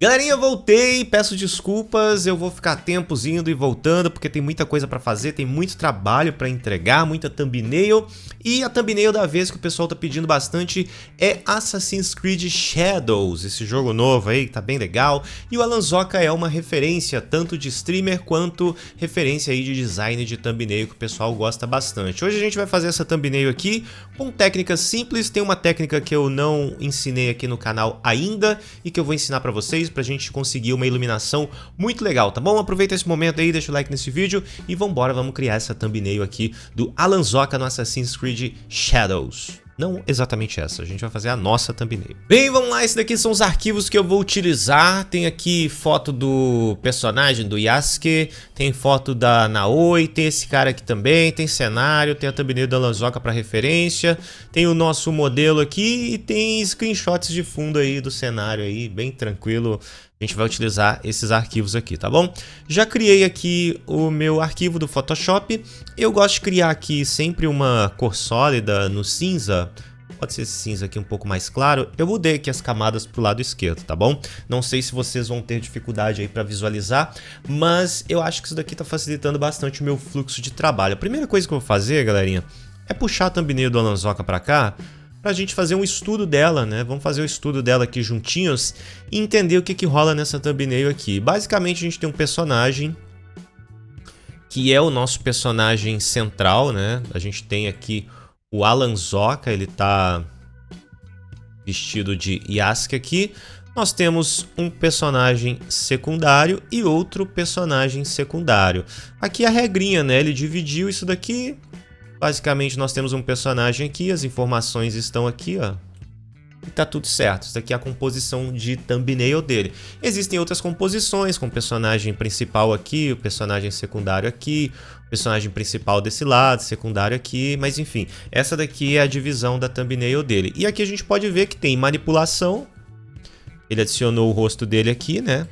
Galerinha, eu voltei, peço desculpas, eu vou ficar tempos indo e voltando porque tem muita coisa pra fazer, tem muito trabalho pra entregar, muita thumbnail. E a thumbnail da vez que o pessoal tá pedindo bastante é Assassin's Creed Shadows, esse jogo novo aí que tá bem legal. E o Alanzoca é uma referência tanto de streamer quanto referência aí de design de thumbnail que o pessoal gosta bastante. Hoje a gente vai fazer essa thumbnail aqui com técnicas simples, tem uma técnica que eu não ensinei aqui no canal ainda e que eu vou ensinar pra vocês, pra gente conseguir uma iluminação muito legal, tá bom? Aproveita esse momento aí, deixa o like nesse vídeo e vambora, vamos criar essa thumbnail aqui do Alanzoca no Assassin's Creed Shadows. Não exatamente essa, a gente vai fazer a nossa thumbnail. Bem, vamos lá, esses daqui são os arquivos que eu vou utilizar. Tem aqui foto do personagem, do Yasuke, tem foto da Naoi, tem esse cara aqui também, tem cenário, tem a thumbnail da Alanzoca para referência, tem o nosso modelo aqui e tem screenshots de fundo aí do cenário aí, bem tranquilo. A gente vai utilizar esses arquivos aqui, tá bom? Já criei aqui o meu arquivo do Photoshop. Eu gosto de criar aqui sempre uma cor sólida no cinza. Pode ser esse cinza aqui um pouco mais claro. Eu mudei aqui as camadas pro lado esquerdo, tá bom? Não sei se vocês vão ter dificuldade aí para visualizar, mas eu acho que isso daqui tá facilitando bastante o meu fluxo de trabalho. A primeira coisa que eu vou fazer, galerinha, é puxar a thumbnail do Alanzoca para cá, pra gente fazer um estudo dela, né? Vamos fazer o estudo dela aqui juntinhos e entender o que rola nessa thumbnail aqui. Basicamente a gente tem um personagem que é o nosso personagem central, né? A gente tem aqui o Alanzoca, ele tá vestido de Yasuke aqui. Nós temos um personagem secundário e outro personagem secundário. Aqui a regrinha, né? Ele dividiu isso daqui. Basicamente nós temos um personagem aqui, as informações estão aqui, ó. E tá tudo certo, isso aqui é a composição de thumbnail dele. Existem outras composições, com o personagem principal aqui, o personagem secundário aqui, o personagem principal desse lado, secundário aqui, mas enfim. Essa daqui é a divisão da thumbnail dele. E aqui a gente pode ver que tem manipulação. Ele adicionou o rosto dele aqui, né?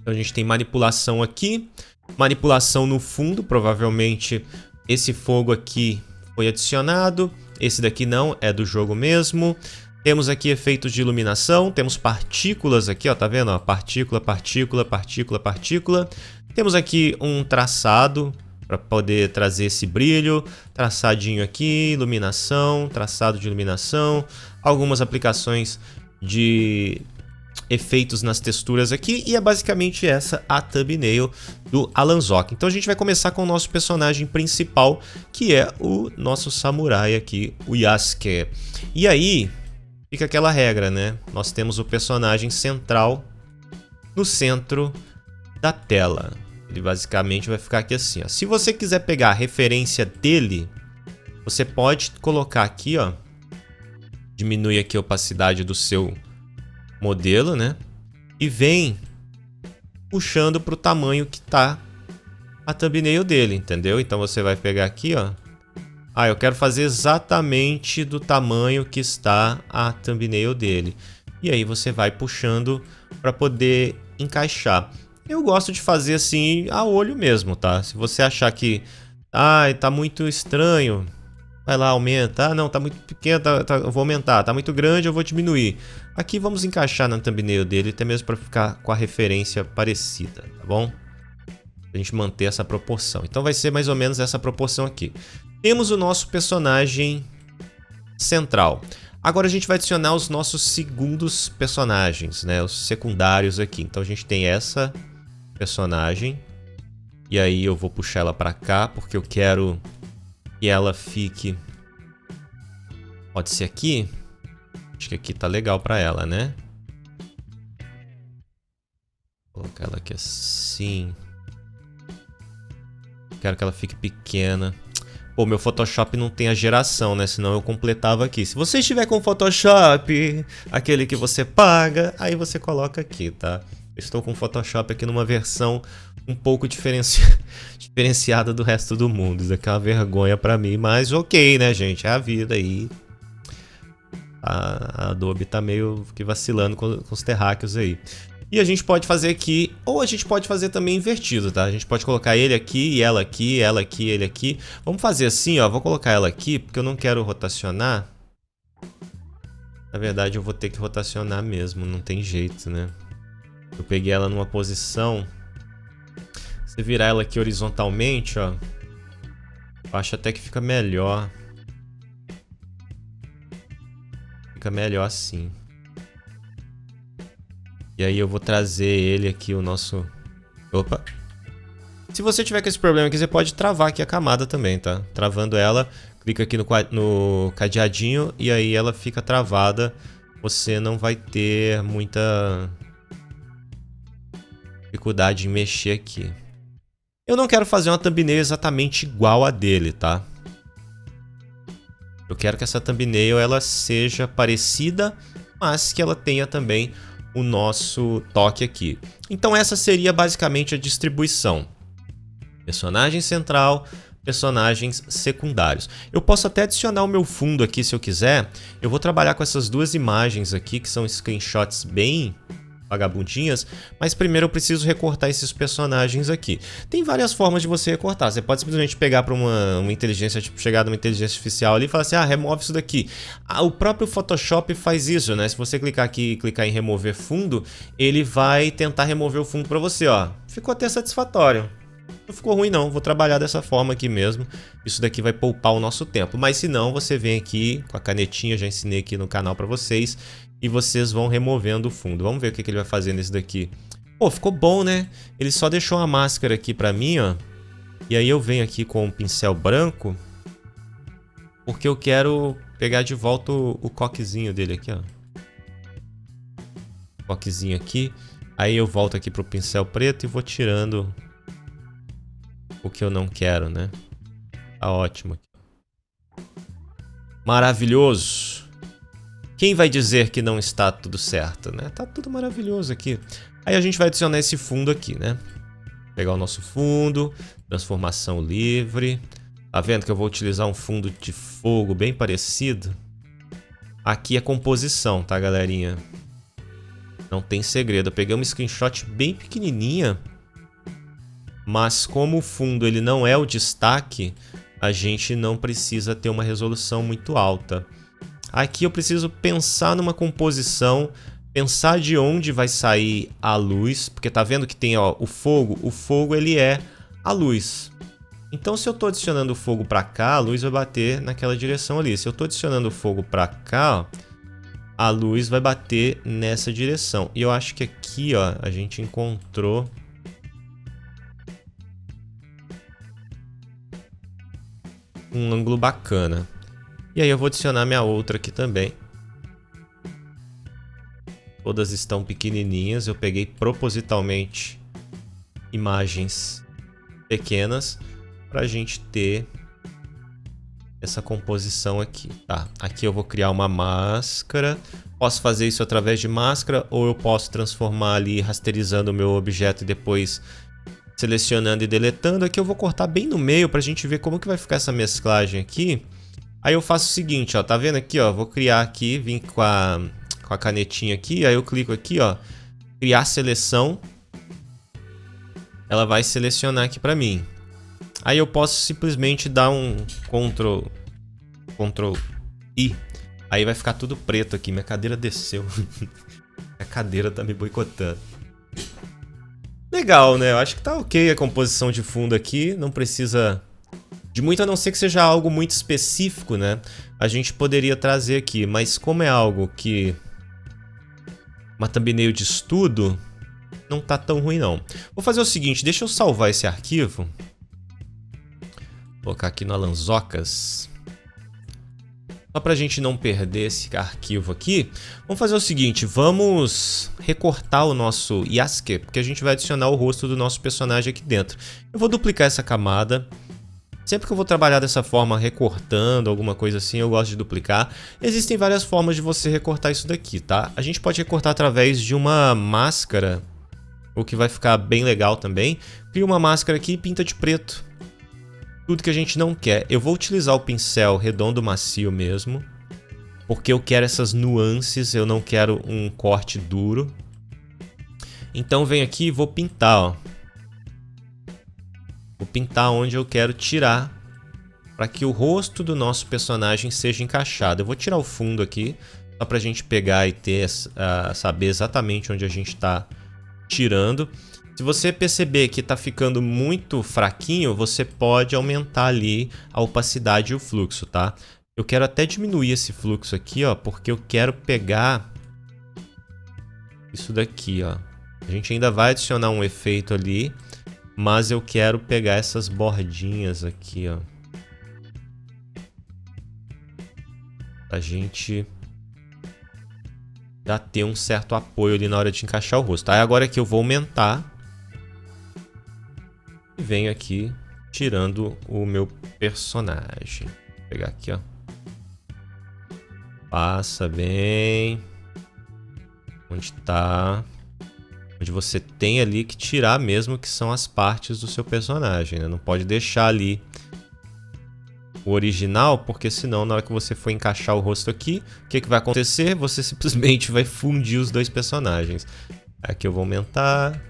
Então a gente tem manipulação aqui, manipulação no fundo, provavelmente. Esse fogo aqui foi adicionado, esse daqui não, é do jogo mesmo. Temos aqui efeitos de iluminação, temos partículas aqui, ó, tá vendo? Ó, partícula, partícula, partícula, partícula. Temos aqui um traçado para poder trazer esse brilho, traçadinho aqui, iluminação, traçado de iluminação, algumas aplicações de efeitos nas texturas aqui, e é basicamente essa a thumbnail do Alanzoca. Então a gente vai começar com o nosso personagem principal, que é o nosso samurai aqui, o Yasuke. E aí fica aquela regra, né? Nós temos o personagem central no centro da tela. Ele basicamente vai ficar aqui assim, ó. Se você quiser pegar a referência dele, você pode colocar aqui, ó, diminui aqui a opacidade do seu modelo, né? E vem puxando para o tamanho que tá a thumbnail dele, entendeu? Então você vai pegar aqui, ó. Ah, eu quero fazer exatamente do tamanho que está a thumbnail dele. E aí você vai puxando para poder encaixar. Eu gosto de fazer assim a olho mesmo, tá? Se você achar que tá muito estranho, vai lá, aumenta. Ah, não, tá muito pequeno, eu vou aumentar. Tá muito grande, eu vou diminuir. Aqui vamos encaixar na thumbnail dele, até mesmo para ficar com a referência parecida, tá bom? A gente manter essa proporção. Então vai ser mais ou menos essa proporção aqui. Temos o nosso personagem central. Agora a gente vai adicionar os nossos segundos personagens, né? Os secundários aqui. Então a gente tem essa personagem. E aí eu vou puxar ela para cá, porque eu quero que ela fique... Pode ser aqui? Acho que aqui tá legal para ela, né? Vou colocar ela aqui assim. Quero que ela fique pequena. Pô, meu Photoshop não tem a geração, né? Senão eu completava aqui. Se você estiver com o Photoshop, aquele que você paga, aí você coloca aqui, tá? Eu estou com o Photoshop aqui numa versão um pouco diferenciada do resto do mundo. Isso aqui é uma vergonha pra mim, mas ok, né, gente? É a vida aí. A Adobe tá meio que vacilando com os terráqueos aí. E a gente pode fazer aqui, ou a gente pode fazer também invertido, tá? A gente pode colocar ele aqui, e ela aqui, ela aqui, ele aqui. Vamos fazer assim, ó. Vou colocar ela aqui, porque eu não quero rotacionar. Na verdade, eu vou ter que rotacionar mesmo, não tem jeito, né? Eu peguei ela numa posição. Se virar ela aqui horizontalmente, ó, eu acho até que fica melhor. Fica melhor assim. E aí eu vou trazer ele aqui, o nosso... Opa! Se você tiver com esse problema aqui, você pode travar aqui a camada também, tá? Travando ela, clica aqui no cadeadinho e aí ela fica travada. Você não vai ter muita dificuldade em mexer aqui. Eu não quero fazer uma thumbnail exatamente igual a dele, tá? Eu quero que essa thumbnail ela seja parecida, mas que ela tenha também o nosso toque aqui. Então essa seria basicamente a distribuição. Personagem central, personagens secundários. Eu posso até adicionar o meu fundo aqui se eu quiser. Eu vou trabalhar com essas duas imagens aqui, que são screenshots bem vagabundinhas, mas primeiro eu preciso recortar esses personagens aqui. Tem várias formas de você recortar. Você pode simplesmente pegar para uma inteligência, tipo, chegar numa inteligência artificial ali e falar assim, ah, remove isso daqui. Ah, o próprio Photoshop faz isso, né? Se você clicar aqui e clicar em remover fundo, ele vai tentar remover o fundo para você, ó. Ficou até satisfatório. Não ficou ruim não, vou trabalhar dessa forma aqui mesmo. Isso daqui vai poupar o nosso tempo. Mas se não, você vem aqui com a canetinha, já ensinei aqui no canal para vocês. E vocês vão removendo o fundo. Vamos ver o que ele vai fazer nesse daqui. Pô, ficou bom, né? Ele só deixou uma máscara aqui pra mim, ó. E aí eu venho aqui com um pincel branco. Porque eu quero pegar de volta o coquezinho dele aqui, ó. Coquezinho aqui. Aí eu volto aqui pro pincel preto e vou tirando o que eu não quero, né? Tá ótimo. Maravilhoso. Quem vai dizer que não está tudo certo, né? Tá tudo maravilhoso aqui. Aí a gente vai adicionar esse fundo aqui, né? Pegar o nosso fundo, transformação livre. Tá vendo que eu vou utilizar um fundo de fogo bem parecido? Aqui é composição, tá, galerinha? Não tem segredo. Eu peguei uma screenshot bem pequenininha, mas como o fundo ele não é o destaque, a gente não precisa ter uma resolução muito alta. Aqui eu preciso pensar numa composição, pensar de onde vai sair a luz, porque tá vendo que tem, ó, o fogo ele é a luz. Então se eu tô adicionando o fogo para cá, a luz vai bater naquela direção ali. Se eu tô adicionando o fogo para cá, ó, a luz vai bater nessa direção. E eu acho que aqui, ó, a gente encontrou um ângulo bacana. E aí eu vou adicionar minha outra aqui também. Todas estão pequenininhas. Eu peguei propositalmente imagens pequenas para a gente ter essa composição aqui, tá? Aqui eu vou criar uma máscara. Posso fazer isso através de máscara ou eu posso transformar ali rasterizando o meu objeto e depois selecionando e deletando. Aqui eu vou cortar bem no meio para a gente ver como que vai ficar essa mesclagem aqui. Aí eu faço o seguinte, ó, tá vendo aqui, ó, vou criar aqui, vim com a canetinha aqui, aí eu clico aqui, ó, criar seleção. Ela vai selecionar aqui pra mim. Aí eu posso simplesmente dar um Ctrl I. Aí vai ficar tudo preto aqui, minha cadeira desceu. A cadeira tá me boicotando. Legal, né? Eu acho que tá ok a composição de fundo aqui, não precisa de muito, a não ser que seja algo muito específico, né? A gente poderia trazer aqui, mas como é algo que uma thumbnail de estudo, não tá tão ruim não. Vou fazer o seguinte, deixa eu salvar esse arquivo. Vou colocar aqui no Alanzocas. Só pra gente não perder esse arquivo aqui, vamos fazer o seguinte, vamos recortar o nosso Yasuke, porque a gente vai adicionar o rosto do nosso personagem aqui dentro. Eu vou duplicar essa camada. Sempre que eu vou trabalhar dessa forma, recortando, alguma coisa assim, eu gosto de duplicar. Existem várias formas de você recortar isso daqui, tá? A gente pode recortar através de uma máscara, o que vai ficar bem legal também. Cria uma máscara aqui e pinta de preto. Tudo que a gente não quer. Eu vou utilizar o pincel redondo macio mesmo, porque eu quero essas nuances, eu não quero um corte duro. Então venho aqui e vou pintar, ó. Vou pintar onde eu quero tirar, para que o rosto do nosso personagem seja encaixado. Eu vou tirar o fundo aqui, só para a gente pegar e ter, saber exatamente onde a gente está tirando. Se você perceber que tá ficando muito fraquinho, você pode aumentar ali a opacidade e o fluxo, tá? Eu quero até diminuir esse fluxo aqui, ó, porque eu quero pegar isso daqui, ó. A gente ainda vai adicionar um efeito ali, mas eu quero pegar essas bordinhas aqui, ó. Pra gente já ter um certo apoio ali na hora de encaixar o rosto. Aí agora aqui eu vou aumentar. E venho aqui tirando o meu personagem. Vou pegar aqui, ó. Passa bem. Onde tá? Onde você tem ali que tirar mesmo, que são as partes do seu personagem, né? Não pode deixar ali o original, porque senão na hora que você for encaixar o rosto aqui, o que vai acontecer? Você simplesmente vai fundir os dois personagens. Aqui eu vou aumentar.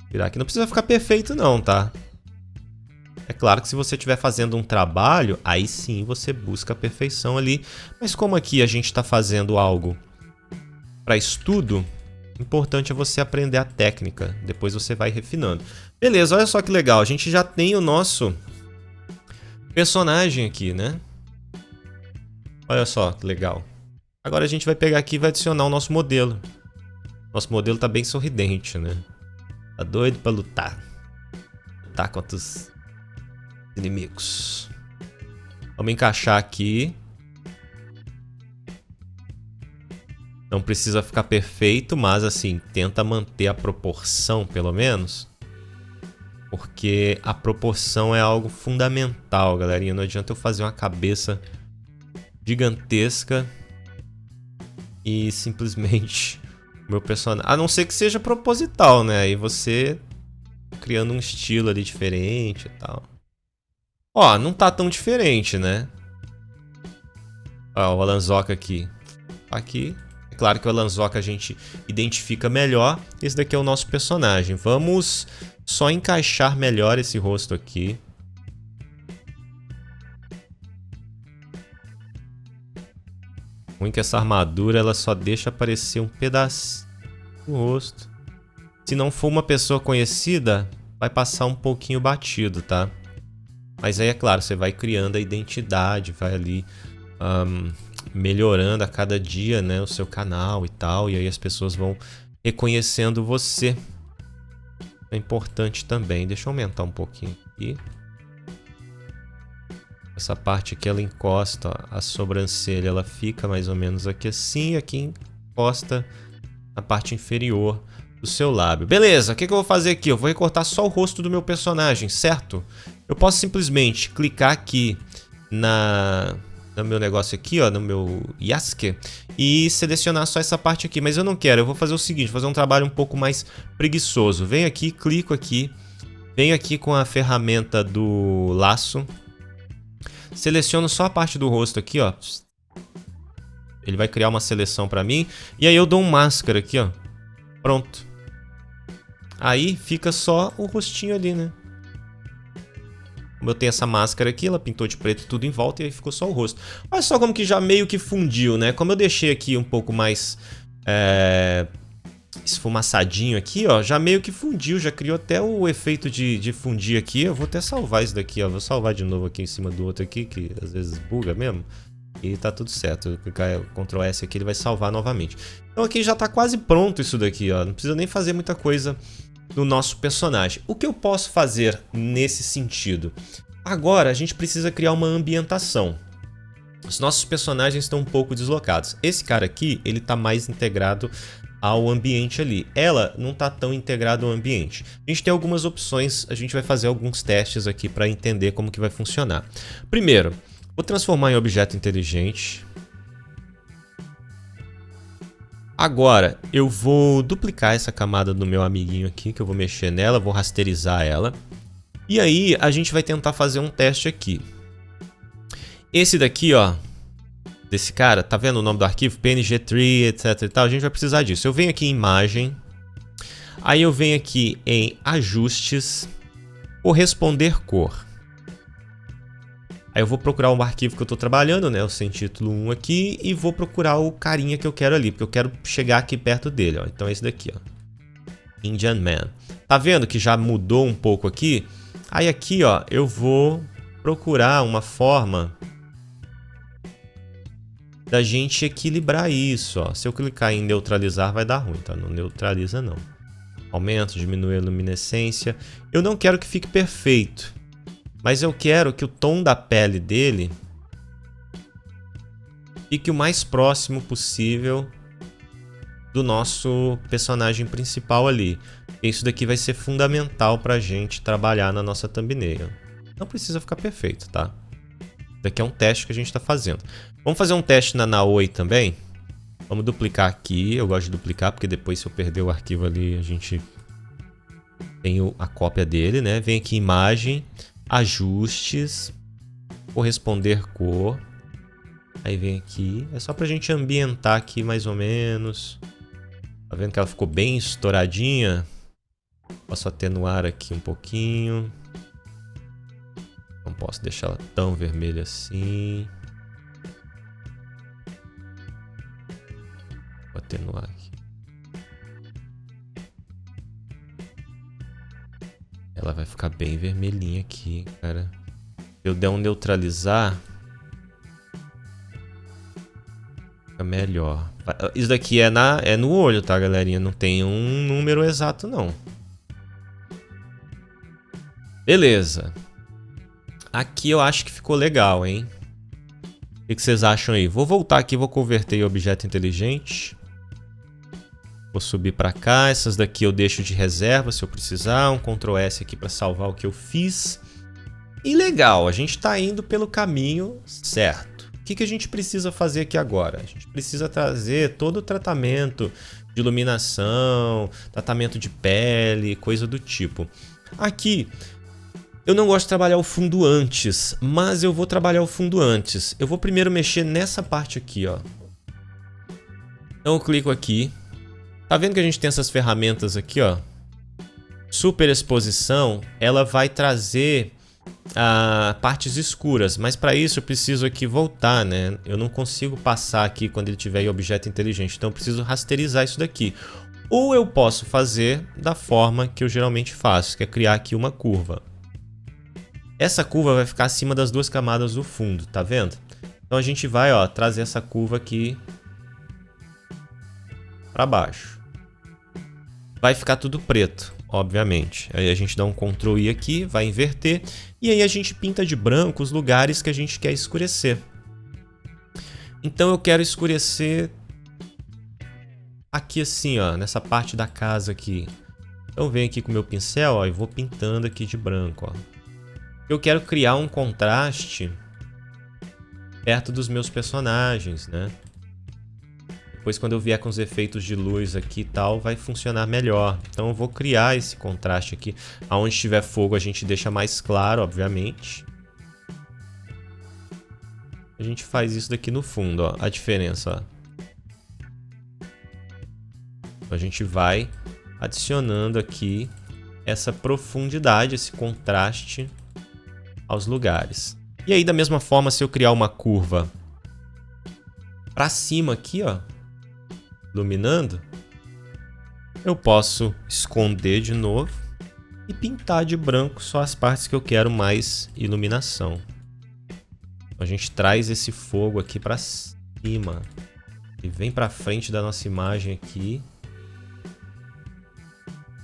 Virar aqui. Não precisa ficar perfeito não, tá? É claro que se você estiver fazendo um trabalho, aí sim você busca a perfeição ali. Mas como aqui a gente está fazendo algo para estudo, o importante é você aprender a técnica. Depois você vai refinando. Beleza, olha só que legal. A gente já tem o nosso personagem aqui, né? Olha só que legal. Agora a gente vai pegar aqui e vai adicionar o nosso modelo. Nosso modelo tá bem sorridente, né? Tá doido pra lutar. Lutar contra os inimigos. Vamos encaixar aqui. Não precisa ficar perfeito, mas assim, tenta manter a proporção, pelo menos. Porque a proporção é algo fundamental, galerinha. Não adianta eu fazer uma cabeça gigantesca e simplesmente o meu personagem... A não ser que seja proposital, né? Aí você criando um estilo ali diferente e tal. Ó, não tá tão diferente, né? Ó, o Alanzoca aqui. Aqui. É claro que o Alanzoca a gente identifica melhor. Esse daqui é o nosso personagem. Vamos só encaixar melhor esse rosto aqui. Ruim que essa armadura ela só deixa aparecer um pedaço do rosto. Se não for uma pessoa conhecida, vai passar um pouquinho batido, tá? Mas aí é claro, você vai criando a identidade, vai ali melhorando a cada dia, né, o seu canal e tal, e aí as pessoas vão reconhecendo você. É importante também. Deixa eu aumentar um pouquinho aqui. Essa parte aqui ela encosta, ó, a sobrancelha ela fica mais ou menos aqui assim, e aqui encosta na parte inferior do seu lábio. Beleza, o que eu vou fazer aqui? Eu vou recortar só o rosto do meu personagem, certo? Eu posso simplesmente clicar aqui no meu negócio aqui, ó, no meu Yasuke, e selecionar só essa parte aqui, mas eu não quero. Eu vou fazer o seguinte, fazer um trabalho um pouco mais preguiçoso. Venho aqui, clico aqui, venho aqui com a ferramenta do laço, seleciono só a parte do rosto aqui, ó. Ele vai criar uma seleção pra mim, e aí eu dou um máscara aqui, ó. Pronto. Aí fica só o rostinho ali, né? Como eu tenho essa máscara aqui, ela pintou de preto tudo em volta e aí ficou só o rosto. Olha só como que já meio que fundiu, né? Como eu deixei aqui um pouco mais esfumaçadinho aqui, ó, já meio que fundiu, já criou até o efeito de fundir aqui. Eu vou até salvar isso daqui, ó. Vou salvar de novo aqui em cima do outro aqui, que às vezes buga mesmo. E tá tudo certo. Eu clicar Ctrl S aqui, ele vai salvar novamente. Então aqui já tá quase pronto isso daqui, ó. Não precisa nem fazer muita coisa no nosso personagem. O que eu posso fazer nesse sentido? Agora a gente precisa criar uma ambientação. Os nossos personagens estão um pouco deslocados. Esse cara aqui, ele tá mais integrado ao ambiente ali. Ela não tá tão integrada ao ambiente. A gente tem algumas opções, a gente vai fazer alguns testes aqui para entender como que vai funcionar. Primeiro, vou transformar em objeto inteligente. Agora, eu vou duplicar essa camada do meu amiguinho aqui, que eu vou mexer nela, vou rasterizar ela. E aí, a gente vai tentar fazer um teste aqui. Esse daqui, ó, desse cara, tá vendo o nome do arquivo? PNG Tree, etc e tal, a gente vai precisar disso. Eu venho aqui em imagem, aí eu venho aqui em ajustes, corresponder cor. Aí eu vou procurar o arquivo que eu tô trabalhando, né, o sem título 1 aqui, e vou procurar o carinha que eu quero ali, porque eu quero chegar aqui perto dele, ó. Então é esse daqui, ó. Indian Man. Tá vendo que já mudou um pouco aqui? Aí aqui, ó, eu vou procurar uma forma da gente equilibrar isso, ó. Se eu clicar em neutralizar vai dar ruim, tá? Não neutraliza não. Aumenta, diminui a luminescência. Eu não quero que fique perfeito, mas eu quero que o tom da pele dele fique o mais próximo possível do nosso personagem principal ali. Isso daqui vai ser fundamental pra gente trabalhar na nossa thumbnail. Não precisa ficar perfeito, tá? Isso daqui é um teste que a gente tá fazendo. Vamos fazer um teste na Naoi também. Vamos duplicar aqui. Eu gosto de duplicar porque depois, se eu perder o arquivo ali, a gente tem a cópia dele, né? Vem aqui, imagem, ajustes, corresponder cor. Aí vem aqui. É só pra gente ambientar aqui mais ou menos. Tá vendo que ela ficou bem estouradinha? Posso atenuar aqui um pouquinho. Não posso deixar ela tão vermelha assim. Vou atenuar aqui. Ela vai ficar bem vermelhinha aqui, cara. Se eu der um neutralizar, fica melhor. Isso daqui é no olho, tá, galerinha? Não tem um número exato, não. Beleza. Aqui eu acho que ficou legal, hein? O que vocês acham aí? Vou voltar aqui, vou converter em objeto inteligente. Vou subir para cá. Essas daqui eu deixo de reserva se eu precisar. Um Ctrl S aqui para salvar o que eu fiz. E legal, a gente está indo pelo caminho certo. O que a gente precisa fazer aqui agora? A gente precisa trazer todo o tratamento de iluminação, tratamento de pele, coisa do tipo. Aqui, eu não gosto de trabalhar o fundo antes, mas eu vou trabalhar o fundo antes. Eu vou primeiro mexer nessa parte aqui, ó. Então eu clico aqui. Tá vendo que a gente tem essas ferramentas aqui, ó? Superexposição, ela vai trazer partes escuras, mas para isso eu preciso aqui voltar, né? Eu não consigo passar aqui quando ele tiver em objeto inteligente, então eu preciso rasterizar isso daqui. Ou eu posso fazer da forma que eu geralmente faço, que é criar aqui uma curva. Essa curva vai ficar acima das duas camadas do fundo, tá vendo? Então a gente vai, ó, trazer essa curva aqui para baixo. Vai ficar tudo preto, obviamente. Aí a gente dá um Ctrl I aqui, vai inverter. E aí a gente pinta de branco os lugares que a gente quer escurecer. Então eu quero escurecer aqui assim, ó, nessa parte da casa aqui. Então eu venho aqui com o meu pincel, ó, e vou pintando aqui de branco, ó. Eu quero criar um contraste perto dos meus personagens, né? Depois, quando eu vier com os efeitos de luz aqui e tal, vai funcionar melhor. Então eu vou criar esse contraste aqui. Aonde tiver fogo a gente deixa mais claro, obviamente. A gente faz isso daqui no fundo, ó. A diferença, ó. A gente vai adicionando aqui essa profundidade, esse contraste aos lugares. E aí, da mesma forma, se eu criar uma curva para cima aqui, ó, iluminando, eu posso esconder de novo e pintar de branco só as partes que eu quero mais iluminação. A gente traz esse fogo aqui para cima e vem para frente da nossa imagem aqui.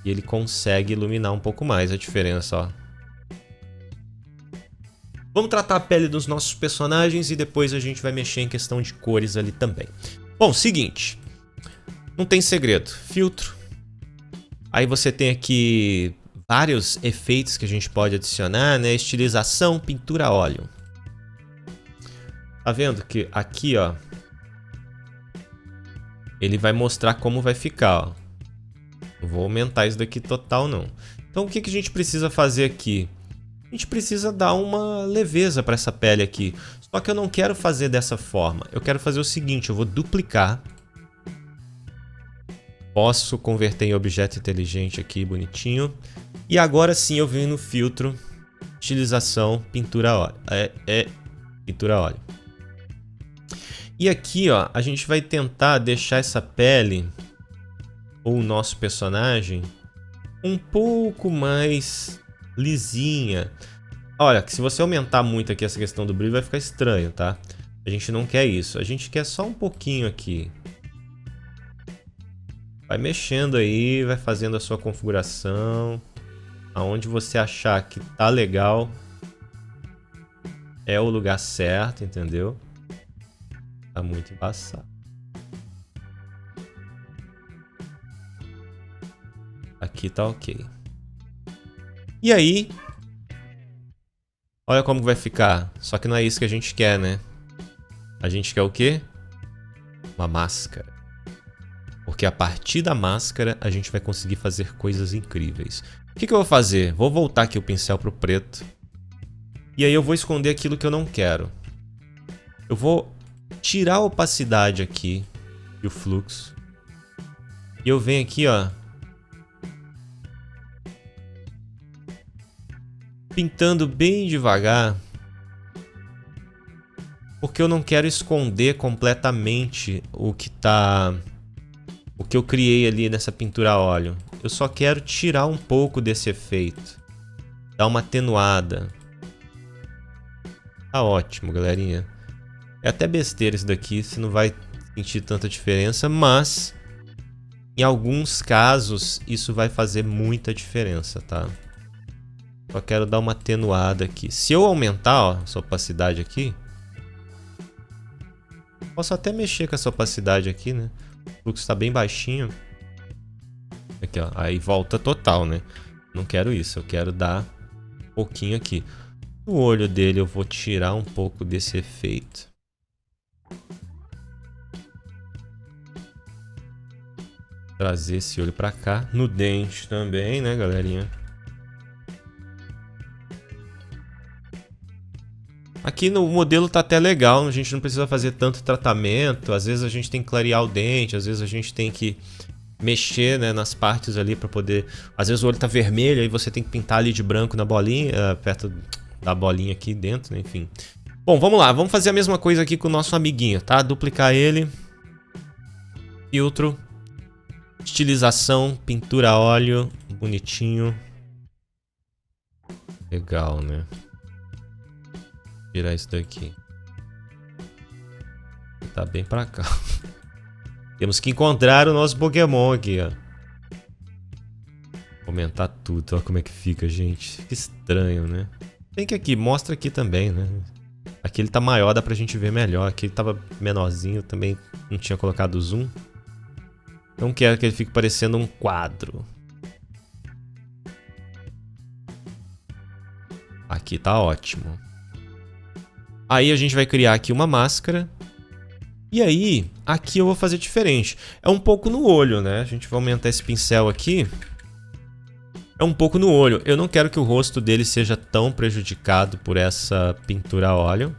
E ele consegue iluminar um pouco mais a diferença, ó. Vamos tratar a pele dos nossos personagens e depois a gente vai mexer em questão de cores ali também. Bom, seguinte. Não tem segredo. Filtro. Aí você tem aqui vários efeitos que a gente pode adicionar, né? Estilização, pintura a óleo. Tá vendo que aqui, ó, ele vai mostrar como vai ficar, ó. Não vou aumentar isso daqui total, não. Então o que a gente precisa fazer aqui? A gente precisa dar uma leveza para essa pele aqui. Só que eu não quero fazer dessa forma. Eu quero fazer o seguinte, eu vou duplicar. Posso converter em objeto inteligente aqui, bonitinho. E agora sim eu venho no filtro, estilização, pintura a óleo. Pintura a óleo. E aqui, ó, a gente vai tentar deixar essa pele, ou o nosso personagem, um pouco mais lisinha. Olha, que se você aumentar muito aqui essa questão do brilho vai ficar estranho, tá? A gente não quer isso, a gente quer só um pouquinho aqui. Vai mexendo aí, vai fazendo a sua configuração. Aonde você achar que tá legal é o lugar certo, entendeu? Tá muito embaçado. Aqui tá ok. E aí, olha como vai ficar. Só que não é isso que a gente quer, né? A gente quer o quê? Uma máscara. Porque a partir da máscara a gente vai conseguir fazer coisas incríveis. O que eu vou fazer? Vou voltar aqui o pincel pro preto. E aí eu vou esconder aquilo que eu não quero. Eu vou tirar a opacidade aqui e o fluxo. E eu venho aqui, ó. Pintando bem devagar. Porque eu não quero esconder completamente o que eu criei ali nessa pintura a óleo. Eu só quero tirar um pouco desse efeito. Dar uma atenuada. Tá ótimo, galerinha. É até besteira isso daqui, você não vai sentir tanta diferença, mas em alguns casos isso vai fazer muita diferença, tá? Só quero dar uma atenuada aqui. Se eu aumentar, ó, essa opacidade aqui, posso até mexer com essa opacidade aqui, né? O fluxo tá bem baixinho. Aqui, ó. Aí volta total, né? Não quero isso, eu quero dar um pouquinho aqui. No olho dele eu vou tirar um pouco desse efeito. Trazer esse olho pra cá. No dente também, né, galerinha? Aqui no modelo tá até legal, a gente não precisa fazer tanto tratamento. Às vezes a gente tem que clarear o dente, às vezes a gente tem que mexer, né, nas partes ali pra poder... Às vezes o olho tá vermelho, aí você tem que pintar ali de branco na bolinha, perto da bolinha aqui dentro, né, enfim. Bom, vamos lá, vamos fazer a mesma coisa aqui com o nosso amiguinho, tá? Duplicar ele. Filtro. Estilização, pintura a óleo, bonitinho. Legal, né? Tirar isso daqui. Tá bem pra cá. Temos que encontrar o nosso Pokémon aqui, ó. Aumentar tudo, ó como é que fica, gente. Que estranho, né? Tem que aqui, mostra aqui também, né? Aqui ele tá maior, dá pra gente ver melhor. Aqui ele tava menorzinho, também não tinha colocado zoom. Não quero que ele fique parecendo um quadro. Aqui tá ótimo. Aí a gente vai criar aqui uma máscara. E aí, aqui eu vou fazer diferente. É um pouco no olho, né? A gente vai aumentar esse pincel aqui. É um pouco no olho. Eu não quero que o rosto dele seja tão prejudicado por essa pintura a óleo.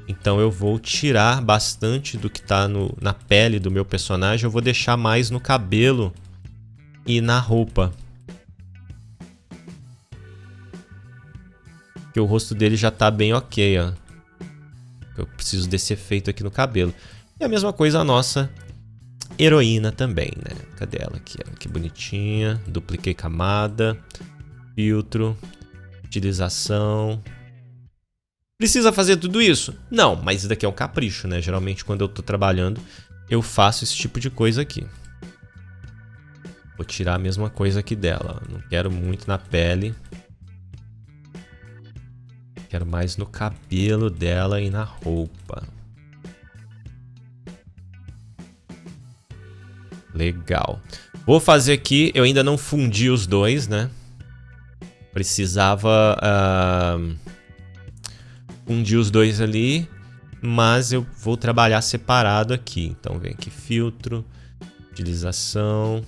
Então eu vou tirar bastante do que tá na pele do meu personagem. Eu vou deixar mais no cabelo e na roupa. Porque o rosto dele já tá bem ok, ó. Eu preciso desse efeito aqui no cabelo. E a mesma coisa a nossa heroína também, né? Cadê ela aqui? Que bonitinha. Dupliquei camada. Filtro. Utilização. Precisa fazer tudo isso? Não, mas isso daqui é um capricho, né? Geralmente quando eu tô trabalhando, eu faço esse tipo de coisa aqui. Vou tirar a mesma coisa aqui dela. Não quero muito na pele. Quero mais no cabelo dela e na roupa. Legal. Vou fazer aqui, eu ainda não fundi os dois, né? Precisava fundir os dois ali, mas eu vou trabalhar separado aqui. Então vem aqui, filtro, utilização,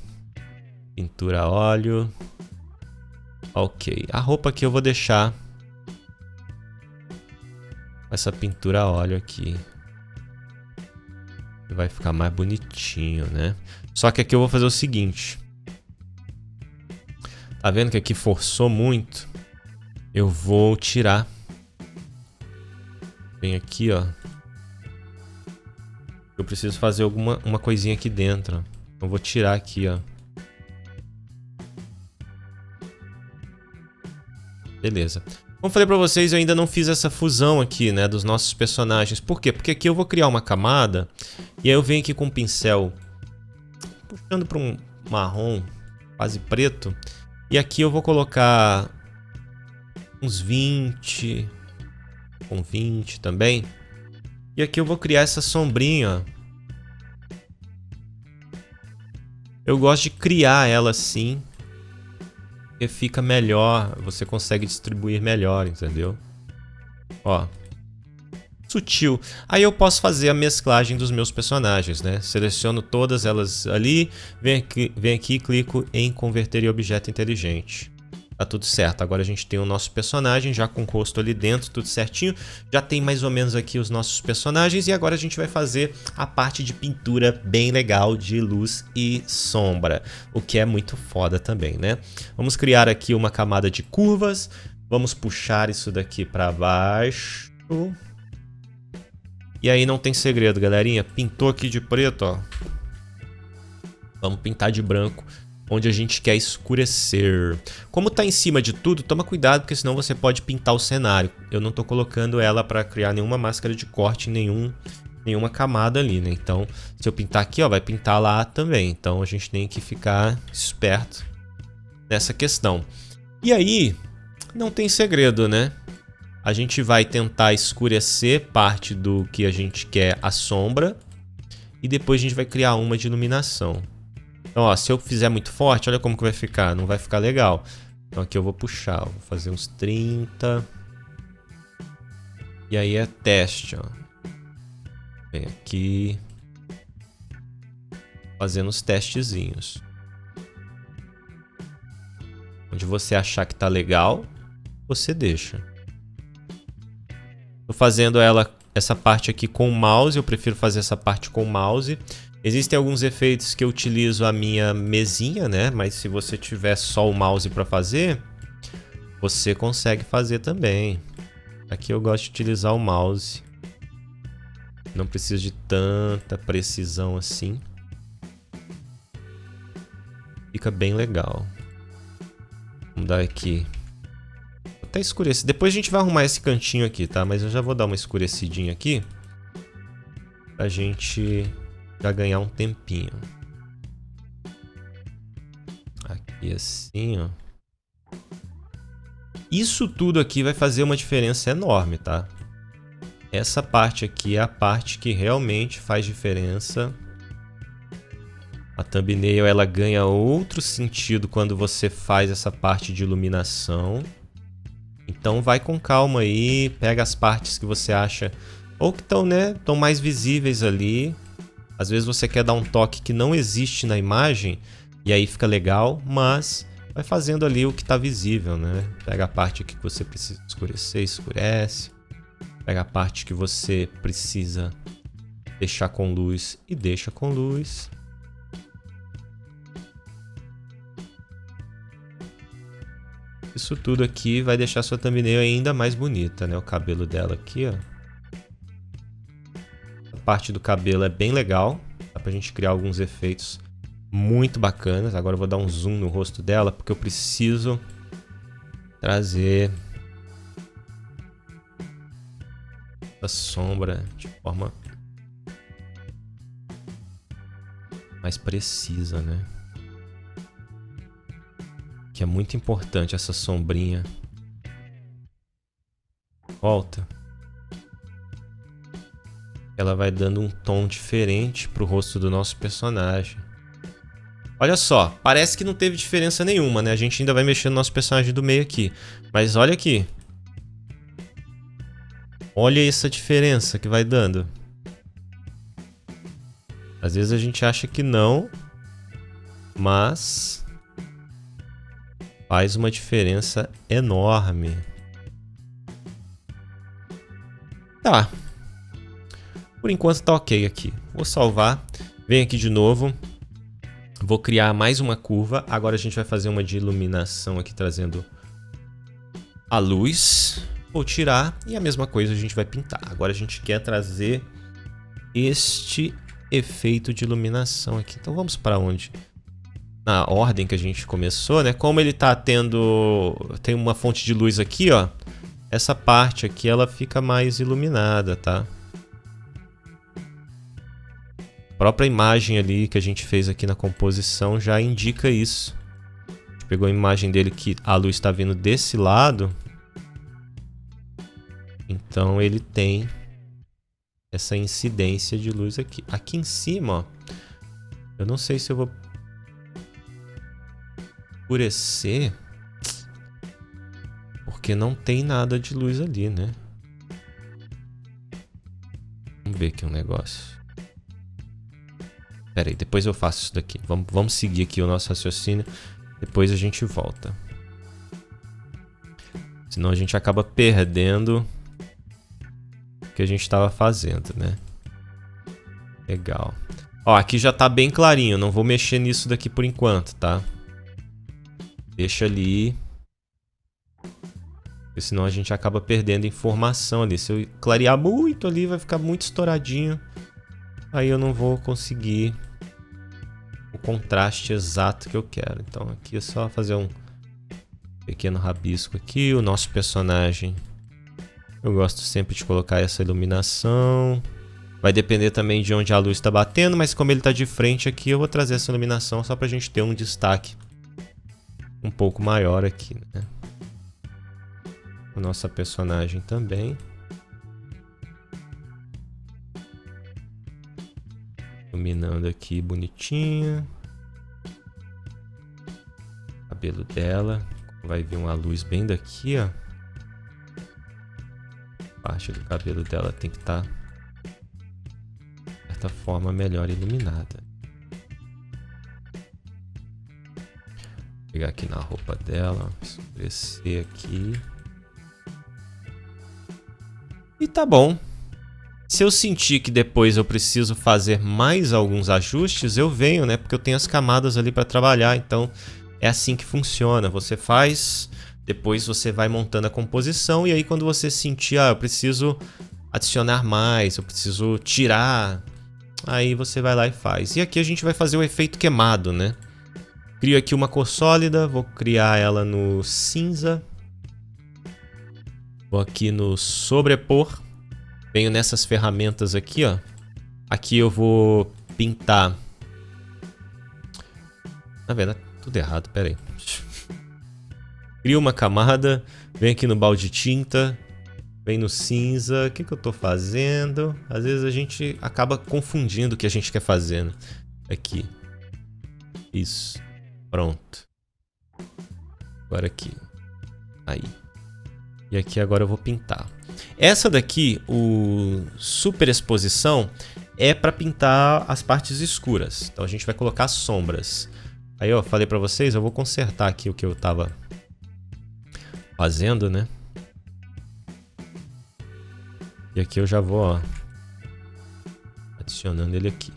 pintura a óleo. Ok, a roupa aqui eu vou deixar essa pintura a óleo aqui. Vai ficar mais bonitinho, né? Só que aqui eu vou fazer o seguinte. Tá vendo que aqui forçou muito? Eu vou tirar. Vem aqui, ó. Eu preciso fazer uma coisinha aqui dentro. Eu vou tirar aqui, ó. Beleza. Como falei pra vocês, eu ainda não fiz essa fusão aqui, né, dos nossos personagens. Por quê? Porque aqui eu vou criar uma camada e aí eu venho aqui com o pincel puxando para um marrom quase preto. E aqui eu vou colocar uns 20, com 20 também. E aqui eu vou criar essa sombrinha, ó. Eu gosto de criar ela assim, porque fica melhor, você consegue distribuir melhor, entendeu? Ó, sutil. Aí eu posso fazer a mesclagem dos meus personagens, né? Seleciono todas elas ali, venho aqui e clico em converter em objeto inteligente. Tá tudo certo. Agora a gente tem o nosso personagem já com o rosto ali dentro, tudo certinho. Já tem mais ou menos aqui os nossos personagens. E agora a gente vai fazer a parte de pintura bem legal de luz e sombra. O que é muito foda também, né? Vamos criar aqui uma camada de curvas. Vamos puxar isso daqui para baixo. E aí não tem segredo, galerinha. Pintou aqui de preto, ó. Vamos pintar de branco, onde a gente quer escurecer. Como tá em cima de tudo, toma cuidado, porque senão você pode pintar o cenário. Eu não tô colocando ela para criar nenhuma máscara de corte, nenhuma camada ali, né? Então, se eu pintar aqui, ó, vai pintar lá também. Então, a gente tem que ficar esperto nessa questão. E aí, não tem segredo, né? A gente vai tentar escurecer parte do que a gente quer a sombra. E depois a gente vai criar uma de iluminação. Então, ó, se eu fizer muito forte, olha como que vai ficar. Não vai ficar legal. Então aqui eu vou puxar, ó, vou fazer uns 30. E aí é teste, ó. Vem aqui. Fazendo os testezinhos. Onde você achar que tá legal, você deixa. Tô fazendo essa parte aqui com o mouse. Eu prefiro fazer essa parte com o mouse. Existem alguns efeitos que eu utilizo a minha mesinha, né? Mas se você tiver só o mouse para fazer, você consegue fazer também. Aqui eu gosto de utilizar o mouse. Não preciso de tanta precisão assim. Fica bem legal. Vamos dar aqui. Vou até escurecer. Depois a gente vai arrumar esse cantinho aqui, tá? Mas eu já vou dar uma escurecidinha aqui. Pra gente já ganhar um tempinho. Aqui assim, ó. Isso tudo aqui vai fazer uma diferença enorme, tá? Essa parte aqui é a parte que realmente faz diferença. A thumbnail, ela ganha outro sentido quando você faz essa parte de iluminação. Então vai com calma aí, pega as partes que você acha ou que estão, né, tão mais visíveis ali. Às vezes você quer dar um toque que não existe na imagem e aí fica legal, mas vai fazendo ali o que está visível, né? Pega a parte aqui que você precisa escurecer, escurece. Pega a parte que você precisa deixar com luz e deixa com luz. Isso tudo aqui vai deixar sua thumbnail ainda mais bonita, né? O cabelo dela aqui, ó. A parte do cabelo é bem legal. Dá pra gente criar alguns efeitos muito bacanas. Agora eu vou dar um zoom no rosto dela, porque eu preciso trazer a sombra de forma mais precisa, né? Que é muito importante essa sombrinha. Volta. Ela vai dando um tom diferente pro rosto do nosso personagem. Olha só, parece que não teve diferença nenhuma, né? A gente ainda vai mexer no nosso personagem do meio aqui. Mas olha aqui. Olha essa diferença que vai dando. Às vezes a gente acha que não, mas faz uma diferença enorme. Tá. Por enquanto tá ok aqui. Vou salvar. Venho aqui de novo. Vou criar mais uma curva. Agora a gente vai fazer uma de iluminação aqui, trazendo a luz. Vou tirar e a mesma coisa a gente vai pintar. Agora a gente quer trazer este efeito de iluminação aqui. Então vamos para onde? na ordem que a gente começou, né? Como ele tá tendo... Tem uma fonte de luz aqui, ó. Essa parte aqui, ela fica mais iluminada, tá? A própria imagem ali que a gente fez aqui na composição já indica isso. A gente pegou a imagem dele que a luz está vindo desse lado. Então ele tem essa incidência de luz aqui. Aqui em cima, ó. Eu não sei se eu vou escurecer. Porque não tem nada de luz ali, né? Vamos ver aqui um negócio. Pera aí, depois eu faço isso daqui. Vamos seguir aqui o nosso raciocínio. Depois a gente volta. Senão a gente acaba perdendo o que a gente estava fazendo, né? Legal. Ó, aqui já tá bem clarinho. Não vou mexer nisso daqui por enquanto, tá? Deixa ali. Porque senão a gente acaba perdendo informação ali. Se eu clarear muito ali, vai ficar muito estouradinho. Aí eu não vou conseguir o contraste exato que eu quero. Então aqui é só fazer um pequeno rabisco aqui. O nosso personagem, eu gosto sempre de colocar essa iluminação. Vai depender também de onde a luz está batendo, mas como ele está de frente aqui, eu vou trazer essa iluminação só para a gente ter um destaque um pouco maior aqui, né? A nossa personagem também. Iluminando aqui bonitinha. O cabelo dela. Vai vir uma luz bem daqui, ó. A parte do cabelo dela tem que estar, de certa forma, melhor iluminada. Vou pegar aqui na roupa dela. Escurecer aqui. E tá bom. Se eu sentir que depois eu preciso fazer mais alguns ajustes, eu venho, né? Porque eu tenho as camadas ali para trabalhar. Então, é assim que funciona. Você faz, depois você vai montando a composição. E aí, quando você sentir, eu preciso adicionar mais, eu preciso tirar, aí você vai lá e faz. E aqui a gente vai fazer o efeito queimado, né? Crio aqui uma cor sólida, vou criar ela no cinza. Vou aqui no sobrepor. Venho nessas ferramentas aqui, ó. Aqui eu vou pintar. Na verdade, tudo errado, pera aí. Crio uma camada. Venho aqui no balde de tinta. Vem no cinza. O que eu tô fazendo? Às vezes a gente acaba confundindo o que a gente quer fazer, né? Aqui. Isso. Pronto. Agora aqui. Aí. E aqui agora eu vou pintar. Essa daqui, o superexposição, é para pintar as partes escuras. Então a gente vai colocar sombras. Aí eu falei para vocês, eu vou consertar aqui o que eu tava fazendo, né? E aqui eu já vou, ó, adicionando ele aqui.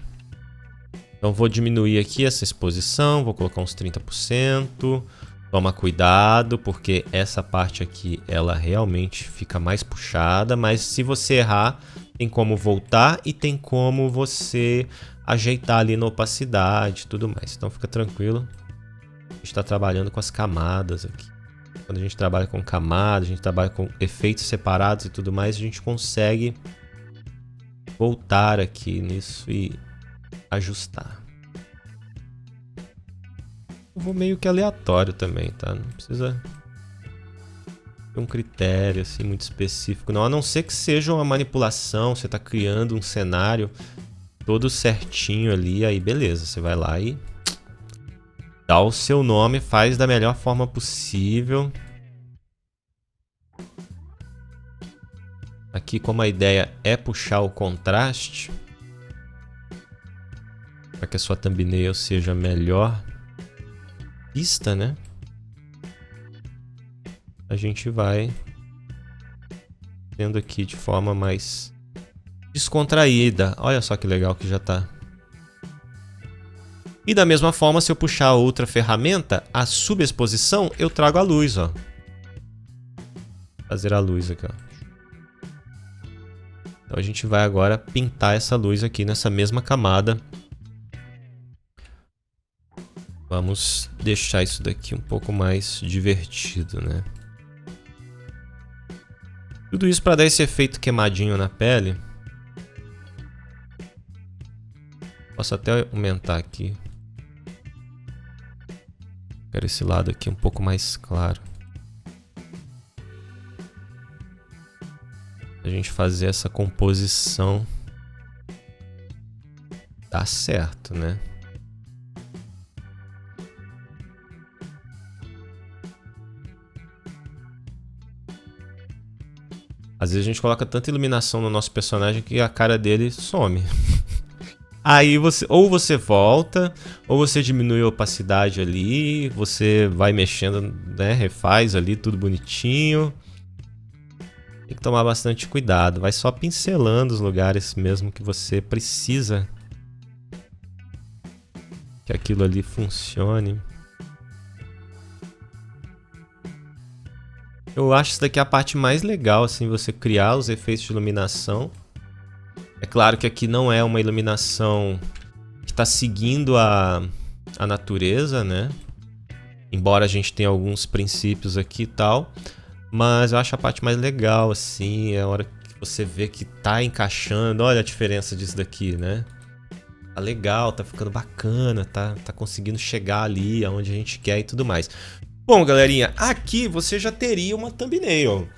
Então vou diminuir aqui essa exposição, vou colocar uns 30%. Toma cuidado, porque essa parte aqui, ela realmente fica mais puxada, mas se você errar, tem como voltar e tem como você ajeitar ali na opacidade e tudo mais. Então fica tranquilo, a gente está trabalhando com as camadas aqui. Quando a gente trabalha com camadas, a gente trabalha com efeitos separados e tudo mais, a gente consegue voltar aqui nisso e ajustar. Eu vou meio que aleatório também, tá? Não precisa ter um critério assim muito específico, não. A não ser que seja uma manipulação, você tá criando um cenário todo certinho ali, aí beleza, você vai lá e dá o seu nome, faz da melhor forma possível. Aqui, como a ideia é puxar o contraste para que a sua thumbnail seja melhor vista, né? A gente vai tendo aqui de forma mais descontraída. Olha só que legal que já tá. E da mesma forma, se eu puxar outra ferramenta, a subexposição, eu trago a luz, ó. Fazer a luz aqui, ó. Então a gente vai agora pintar essa luz aqui nessa mesma camada. Vamos deixar isso daqui um pouco mais divertido, né? Tudo isso para dar esse efeito queimadinho na pele. Posso até aumentar aqui. Quero esse lado aqui um pouco mais claro. A gente fazer essa composição dá certo, né? Às vezes a gente coloca tanta iluminação no nosso personagem que a cara dele some. Aí ou você volta, ou você diminui a opacidade ali, você vai mexendo, né, refaz ali tudo bonitinho. Tem que tomar bastante cuidado, vai só pincelando os lugares mesmo que você precisa que aquilo ali funcione. Eu acho isso daqui a parte mais legal, assim, você criar os efeitos de iluminação. É claro que aqui não é uma iluminação que está seguindo a natureza, né? Embora a gente tenha alguns princípios aqui e tal. Mas eu acho a parte mais legal, assim, é a hora que você vê que tá encaixando. Olha a diferença disso daqui, né? Tá legal, tá ficando bacana, tá conseguindo chegar ali aonde a gente quer e tudo mais. Bom, galerinha, aqui você já teria uma thumbnail.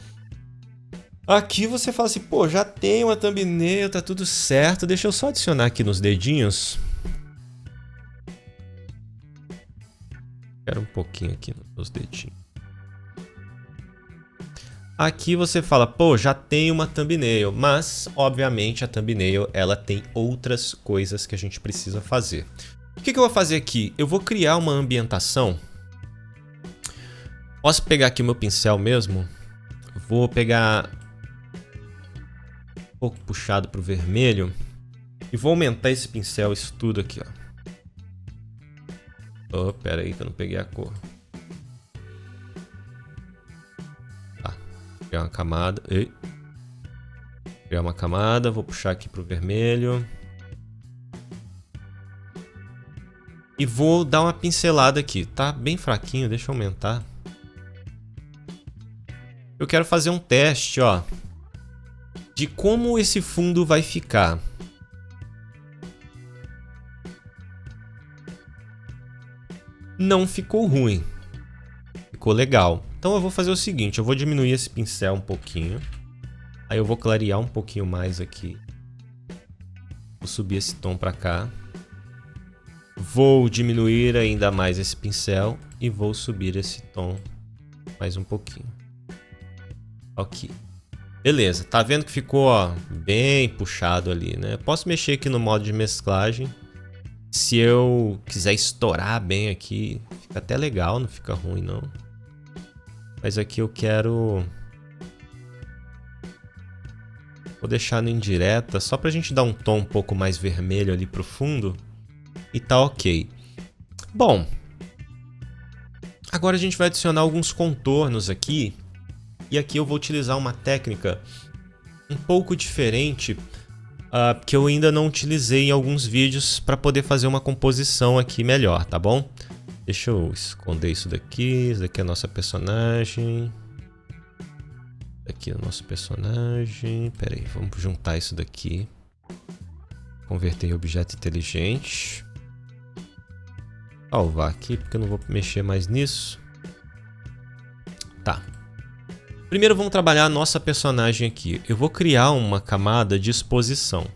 Aqui você fala assim, pô, já tem uma thumbnail, tá tudo certo. Deixa eu só adicionar aqui nos dedinhos. Quero um pouquinho aqui nos dedinhos. Aqui você fala, pô, já tem uma thumbnail, mas, obviamente, a thumbnail, ela tem outras coisas que a gente precisa fazer. O que eu vou fazer aqui? Eu vou criar uma ambientação. Posso pegar aqui o meu pincel mesmo? Vou pegar um pouco puxado para o vermelho e vou aumentar esse pincel, isso tudo aqui, ó. Oh, pera aí que eu não peguei a cor. Tá. Criar uma camada. Ei. Criar uma camada, vou puxar aqui para o vermelho. E vou dar uma pincelada aqui. Tá bem fraquinho, deixa eu aumentar. Eu quero fazer um teste, ó, de como esse fundo vai ficar. Não ficou ruim. Ficou legal. Então eu vou fazer o seguinte, eu vou diminuir esse pincel um pouquinho. Aí eu vou clarear um pouquinho mais aqui. Vou subir esse tom pra cá. Vou diminuir ainda mais esse pincel e vou subir esse tom mais um pouquinho. Ok. Beleza, tá vendo que ficou, ó, bem puxado ali, né? Posso mexer aqui no modo de mesclagem. Se eu quiser estourar bem aqui, fica até legal, não fica ruim não. Mas aqui eu quero... Vou deixar no indireta, só pra gente dar um tom um pouco mais vermelho ali pro fundo. E tá ok. Bom, agora a gente vai adicionar alguns contornos aqui. E aqui eu vou utilizar uma técnica um pouco diferente, que eu ainda não utilizei em alguns vídeos para poder fazer uma composição aqui melhor, tá bom? Deixa eu esconder isso daqui é a nossa personagem. Aqui é o nosso personagem. Pera aí, vamos juntar isso daqui. Converter em objeto inteligente. Salvar aqui, porque eu não vou mexer mais nisso. Tá. Primeiro vamos trabalhar a nossa personagem aqui. Eu vou criar uma camada de exposição.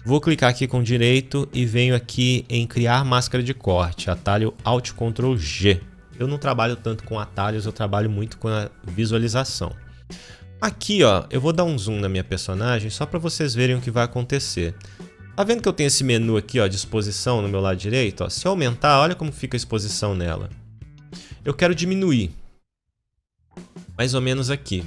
Vou clicar aqui com direito e venho aqui em criar máscara de corte, atalho Alt Ctrl G. Eu não trabalho tanto com atalhos, eu trabalho muito com a visualização. Aqui, ó, eu vou dar um zoom na minha personagem só para vocês verem o que vai acontecer. Tá vendo que eu tenho esse menu aqui, ó, de exposição no meu lado direito? Ó? Se eu aumentar, olha como fica a exposição nela. Eu quero diminuir. Mais ou menos aqui.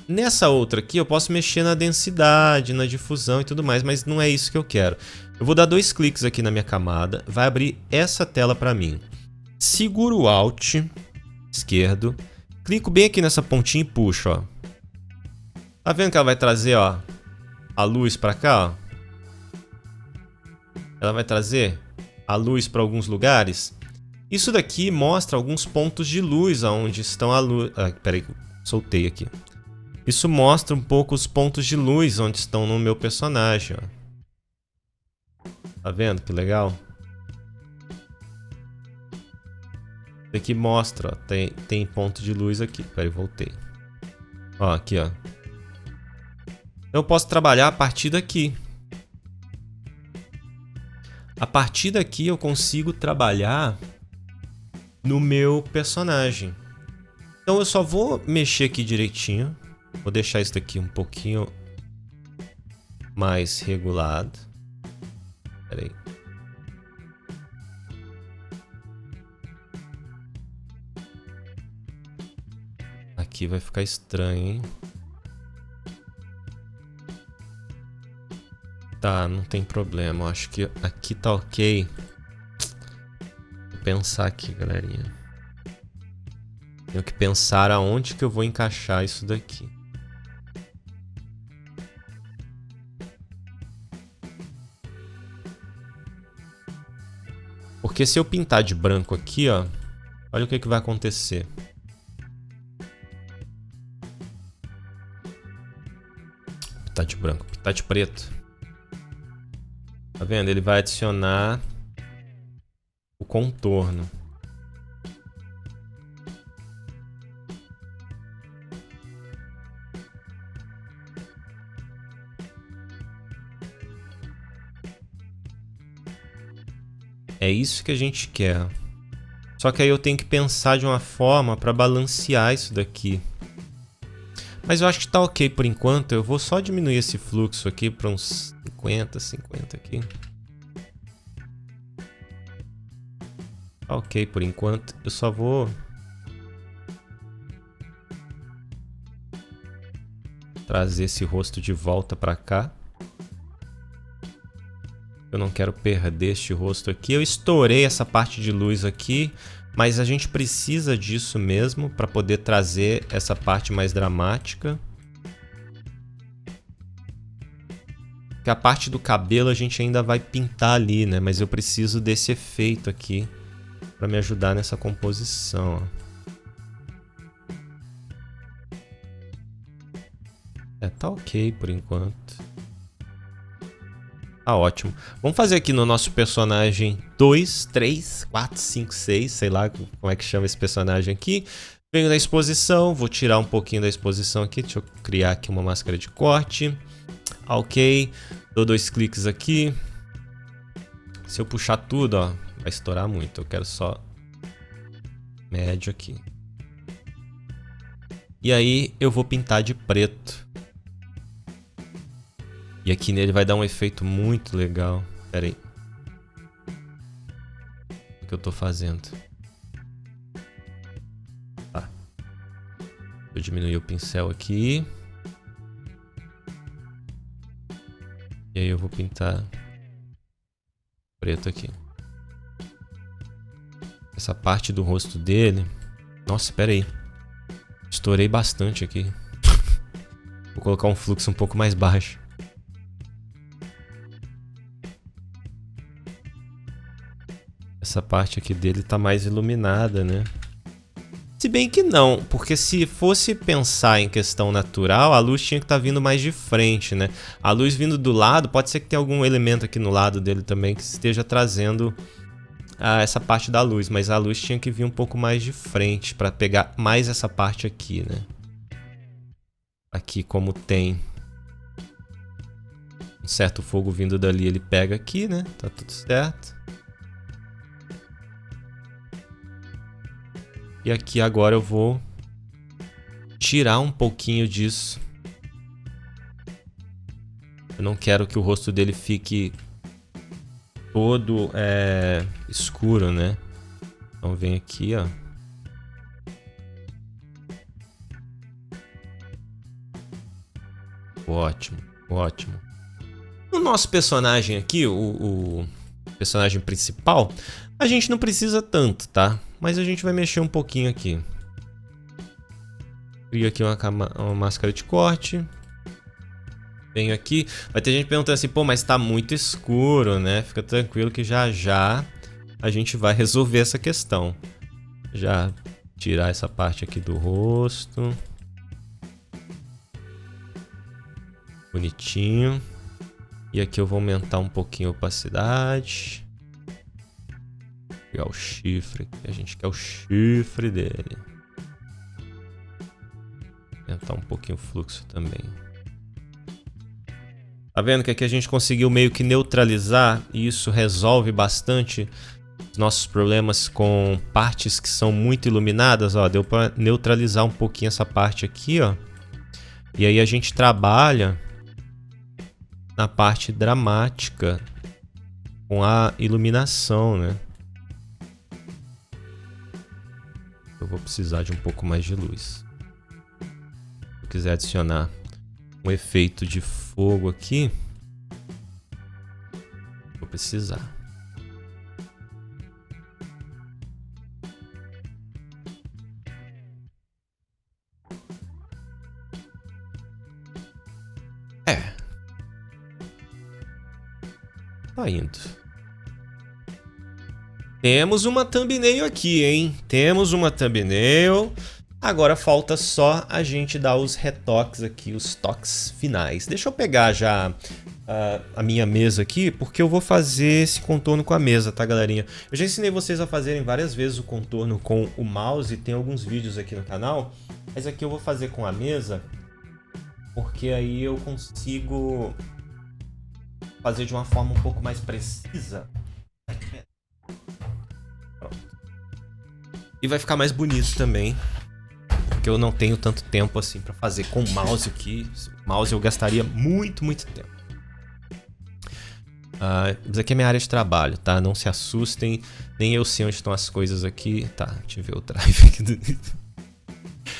Nessa outra aqui eu posso mexer na densidade, na difusão e tudo mais, mas não é isso que eu quero. Eu vou dar 2 cliques aqui na minha camada, vai abrir essa tela para mim. Seguro o Alt esquerdo, clico bem aqui nessa pontinha e puxo, ó. Tá vendo que ela vai trazer, ó, a luz para cá, ó? Ela vai trazer a luz para alguns lugares. Isso daqui mostra alguns pontos de luz aonde estão a luz. Ah, peraí, soltei aqui. Isso mostra um pouco os pontos de luz onde estão no meu personagem, ó. Tá vendo que legal? Isso aqui mostra, ó, tem ponto de luz aqui. Peraí, voltei. Ó, aqui, ó. Eu posso trabalhar a partir daqui. A partir daqui eu consigo trabalhar no meu personagem. Então eu só vou mexer aqui direitinho. Vou deixar isso daqui um pouquinho mais regulado. Pera aí. Aqui vai ficar estranho, hein? Tá, não tem problema. Eu acho que aqui tá ok. Vou pensar aqui, galerinha. Tenho que pensar aonde que eu vou encaixar isso daqui. Porque se eu pintar de branco aqui, ó, olha o que vai acontecer. Pintar de branco, pintar de preto. Tá vendo? Ele vai adicionar o contorno. É isso que a gente quer. Só que aí eu tenho que pensar de uma forma para balancear isso daqui. Mas eu acho que tá ok por enquanto. Eu vou só diminuir esse fluxo aqui para uns 50 aqui. Tá ok por enquanto. Eu só vou trazer esse rosto de volta para cá. Eu não quero perder este rosto aqui. Eu estourei essa parte de luz aqui, mas a gente precisa disso mesmo para poder trazer essa parte mais dramática. Porque a parte do cabelo a gente ainda vai pintar ali, né? Mas eu preciso desse efeito aqui para me ajudar nessa composição, ó. Tá ok por enquanto. Tá ótimo. Vamos fazer aqui no nosso personagem 2, 3, 4, 5, 6. Sei lá como é que chama esse personagem aqui. Venho da exposição. Vou tirar um pouquinho da exposição aqui. Deixa eu criar aqui uma máscara de corte. Ok. Dou 2 cliques aqui. Se eu puxar tudo, ó, vai estourar muito. Eu quero só médio aqui. E aí eu vou pintar de preto. E aqui nele vai dar um efeito muito legal. Pera aí. O que eu tô fazendo? Tá. Eu diminuir o pincel aqui. E aí eu vou pintar preto aqui. Essa parte do rosto dele... Nossa, pera aí. Estourei bastante aqui. Vou colocar um fluxo um pouco mais baixo. Essa parte aqui dele tá mais iluminada, né? Se bem que não, porque se fosse pensar em questão natural, a luz tinha que estar vindo mais de frente, né? A luz vindo do lado, pode ser que tenha algum elemento aqui no lado dele também que esteja trazendo essa parte da luz, mas a luz tinha que vir um pouco mais de frente para pegar mais essa parte aqui, né? Aqui como tem um certo fogo vindo dali, ele pega aqui, né? Tá tudo certo. E aqui agora eu vou tirar um pouquinho disso. Eu não quero que o rosto dele fique todo escuro, né? Então vem aqui, ó. Ótimo, ótimo. No nosso personagem aqui, o personagem principal, a gente não precisa tanto, tá? Mas a gente vai mexer um pouquinho aqui. Crio aqui uma máscara de corte. Venho aqui. Vai ter gente perguntando assim, pô, mas tá muito escuro, né? Fica tranquilo que já já a gente vai resolver essa questão. Já tirar essa parte aqui do rosto. Bonitinho. E aqui eu vou aumentar um pouquinho a opacidade. Pegar o chifre aqui. A gente quer o chifre dele. Aumentar um pouquinho o fluxo também. Tá vendo que aqui a gente conseguiu meio que neutralizar e isso resolve bastante os nossos problemas com partes que são muito iluminadas, ó. Deu para neutralizar um pouquinho essa parte aqui, ó. E aí a gente trabalha na parte dramática com a iluminação, né? Eu vou precisar de um pouco mais de luz. Se eu quiser adicionar um efeito de fogo aqui, vou precisar. Tá indo. Temos uma thumbnail aqui, hein? Temos uma thumbnail. Agora falta só a gente dar os retoques aqui, os toques finais. Deixa eu pegar já a minha mesa aqui, porque eu vou fazer esse contorno com a mesa, tá, galerinha? Eu já ensinei vocês a fazerem várias vezes o contorno com o mouse, tem alguns vídeos aqui no canal, mas aqui eu vou fazer com a mesa, porque aí eu consigo fazer de uma forma um pouco mais precisa. Pronto. E vai ficar mais bonito também, porque eu não tenho tanto tempo assim para fazer com o mouse aqui. O mouse eu gastaria muito tempo. Isso aqui é minha área de trabalho, tá? Não se assustem, nem eu sei onde estão as coisas aqui. Tá, deixa eu ver o drive aqui.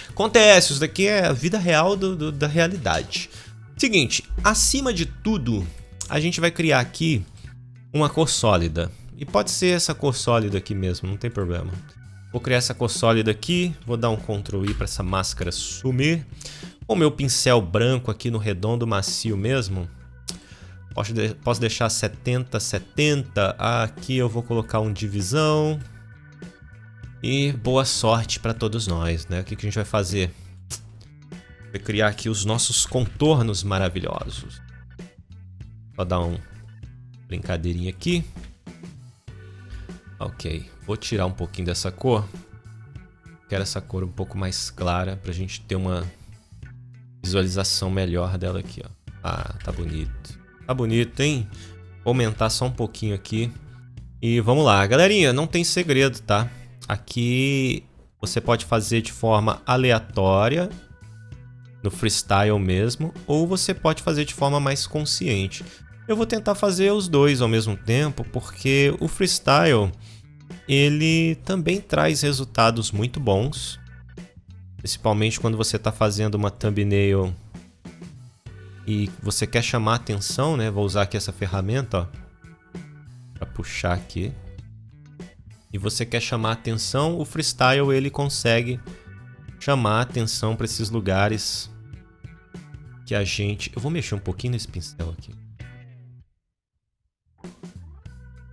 Acontece, isso daqui é a vida real da realidade. Seguinte, acima de tudo, a gente vai criar aqui uma cor sólida. E pode ser essa cor sólida aqui mesmo, não tem problema. Vou criar essa cor sólida aqui, vou dar um Ctrl I para essa máscara sumir. Com o meu pincel branco aqui no redondo macio mesmo, posso deixar 70, 70. Aqui eu vou colocar um divisão. E boa sorte para todos nós, né? O que a gente vai fazer? Vai criar aqui os nossos contornos maravilhosos. Vou dar uma brincadeirinha aqui. Ok, vou tirar um pouquinho dessa cor. Quero essa cor um pouco mais clara pra gente ter uma visualização melhor dela aqui, ó. Tá bonito. Tá bonito, hein? Vou aumentar só um pouquinho aqui. E vamos lá, galerinha, não tem segredo, tá? Aqui você pode fazer de forma aleatória, no freestyle mesmo, ou você pode fazer de forma mais consciente. Eu vou tentar fazer os dois ao mesmo tempo, porque o freestyle ele também traz resultados muito bons, principalmente quando você está fazendo uma thumbnail e você quer chamar atenção, né? Vou usar aqui essa ferramenta, ó, para puxar aqui. E você quer chamar atenção, o freestyle ele consegue chamar atenção para esses lugares que a gente... Eu vou mexer um pouquinho nesse pincel aqui.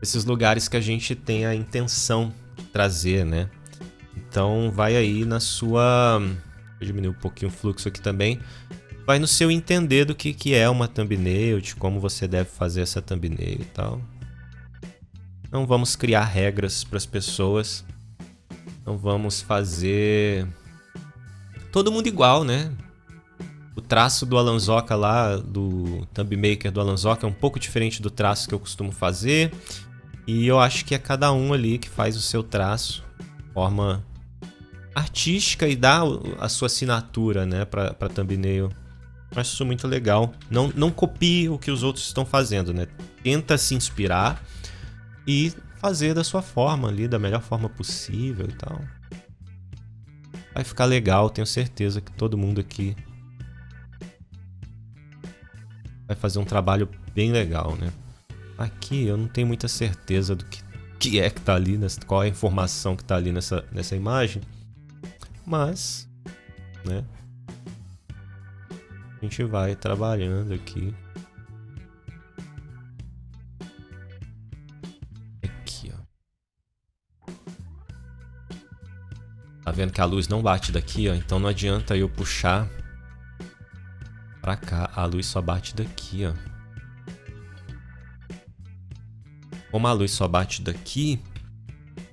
Esses lugares que a gente tem a intenção de trazer, né? Então vai aí na sua... Vou diminuir um pouquinho o fluxo aqui também. Vai no seu entender do que é uma thumbnail, de como você deve fazer essa thumbnail e tal. Não vamos criar regras para as pessoas. Não vamos fazer todo mundo igual, né? O traço do Alanzoca lá, do Thumb Maker do Alanzoca, é um pouco diferente do traço que eu costumo fazer. E eu acho que é cada um ali que faz o seu traço de forma artística e dá a sua assinatura, né, para thumbnail. Eu acho isso muito legal. Não copie o que os outros estão fazendo, né? Tenta se inspirar e fazer da sua forma ali, da melhor forma possível e tal. Vai ficar legal, tenho certeza que todo mundo aqui vai fazer um trabalho bem legal, né? Aqui eu não tenho muita certeza do que é que tá ali, qual é a informação que tá ali nessa imagem. Mas, né? A gente vai trabalhando aqui. Aqui, ó. Tá vendo que a luz não bate daqui, ó? Então não adianta eu puxar pra cá. A luz só bate daqui, ó. Como a luz só bate daqui,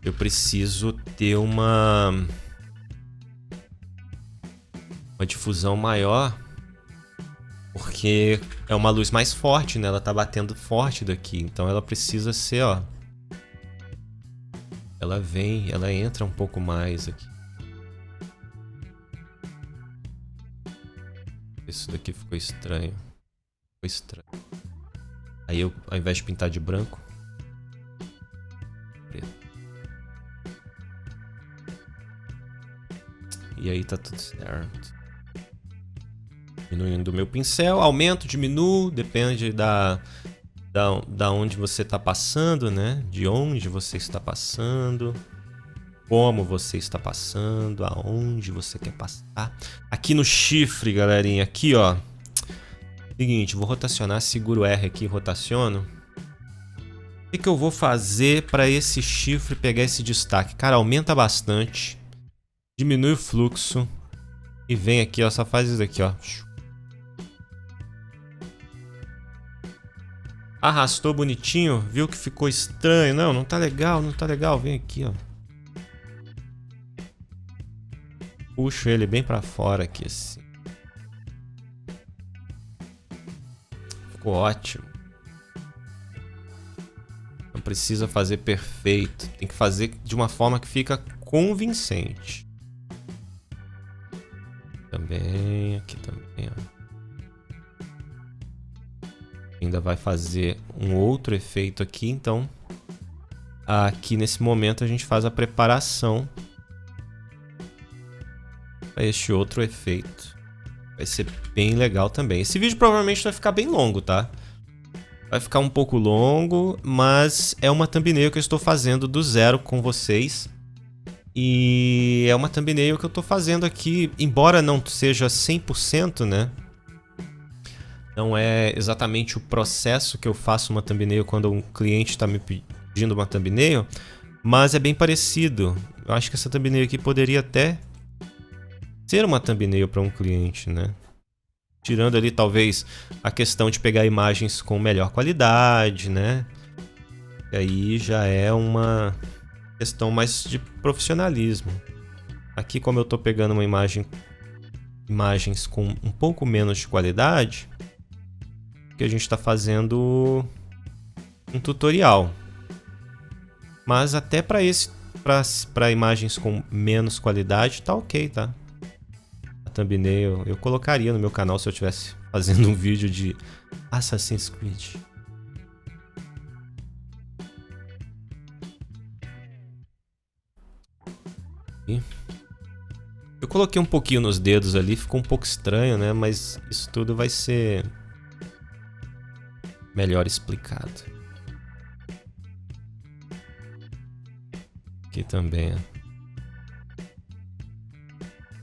eu preciso ter uma difusão maior, porque é uma luz mais forte, né? Ela tá batendo forte daqui, então ela precisa ser, ó. Ela entra um pouco mais aqui. Isso daqui ficou estranho. Ficou estranho. Aí eu, ao invés de pintar de branco, preto. E aí tá tudo certo. Diminuindo o meu pincel, aumento, diminuo, depende da onde você tá passando, né? De onde você está passando, como você está passando, aonde você quer passar. Aqui no chifre, galerinha, aqui, ó. Seguinte, vou rotacionar, seguro R aqui, rotaciono. O que eu vou fazer para esse chifre pegar esse destaque? Cara, aumenta bastante, diminui o fluxo e vem aqui, ó, só faz isso aqui, ó. Arrastou bonitinho, viu que ficou estranho. Não tá legal, não tá legal. Vem aqui, ó. Puxo ele bem pra fora aqui, assim. Ficou ótimo. Não precisa fazer perfeito. Tem que fazer de uma forma que fica convincente. Também, aqui também, ó. Ainda vai fazer um outro efeito aqui, então aqui nesse momento a gente faz a preparação para este outro efeito. Vai ser bem legal também. Esse vídeo provavelmente vai ficar bem longo, tá? Vai ficar um pouco longo, mas é uma thumbnail que eu estou fazendo do zero com vocês. E é uma thumbnail que eu estou fazendo aqui, embora não seja 100%, né? Não é exatamente o processo que eu faço uma thumbnail quando um cliente está me pedindo uma thumbnail, mas é bem parecido. Eu acho que essa thumbnail aqui poderia até ser uma thumbnail para um cliente, né? Tirando ali talvez a questão de pegar imagens com melhor qualidade, né? E aí já é uma questão mais de profissionalismo. Aqui, como eu estou pegando imagens com um pouco menos de qualidade, que a gente está fazendo um tutorial. Mas até para imagens com menos qualidade tá ok, tá? A thumbnail eu colocaria no meu canal se eu estivesse fazendo um vídeo de Assassin's Creed. Eu coloquei um pouquinho nos dedos ali, ficou um pouco estranho, né? Mas isso tudo vai ser melhor explicado. Aqui também.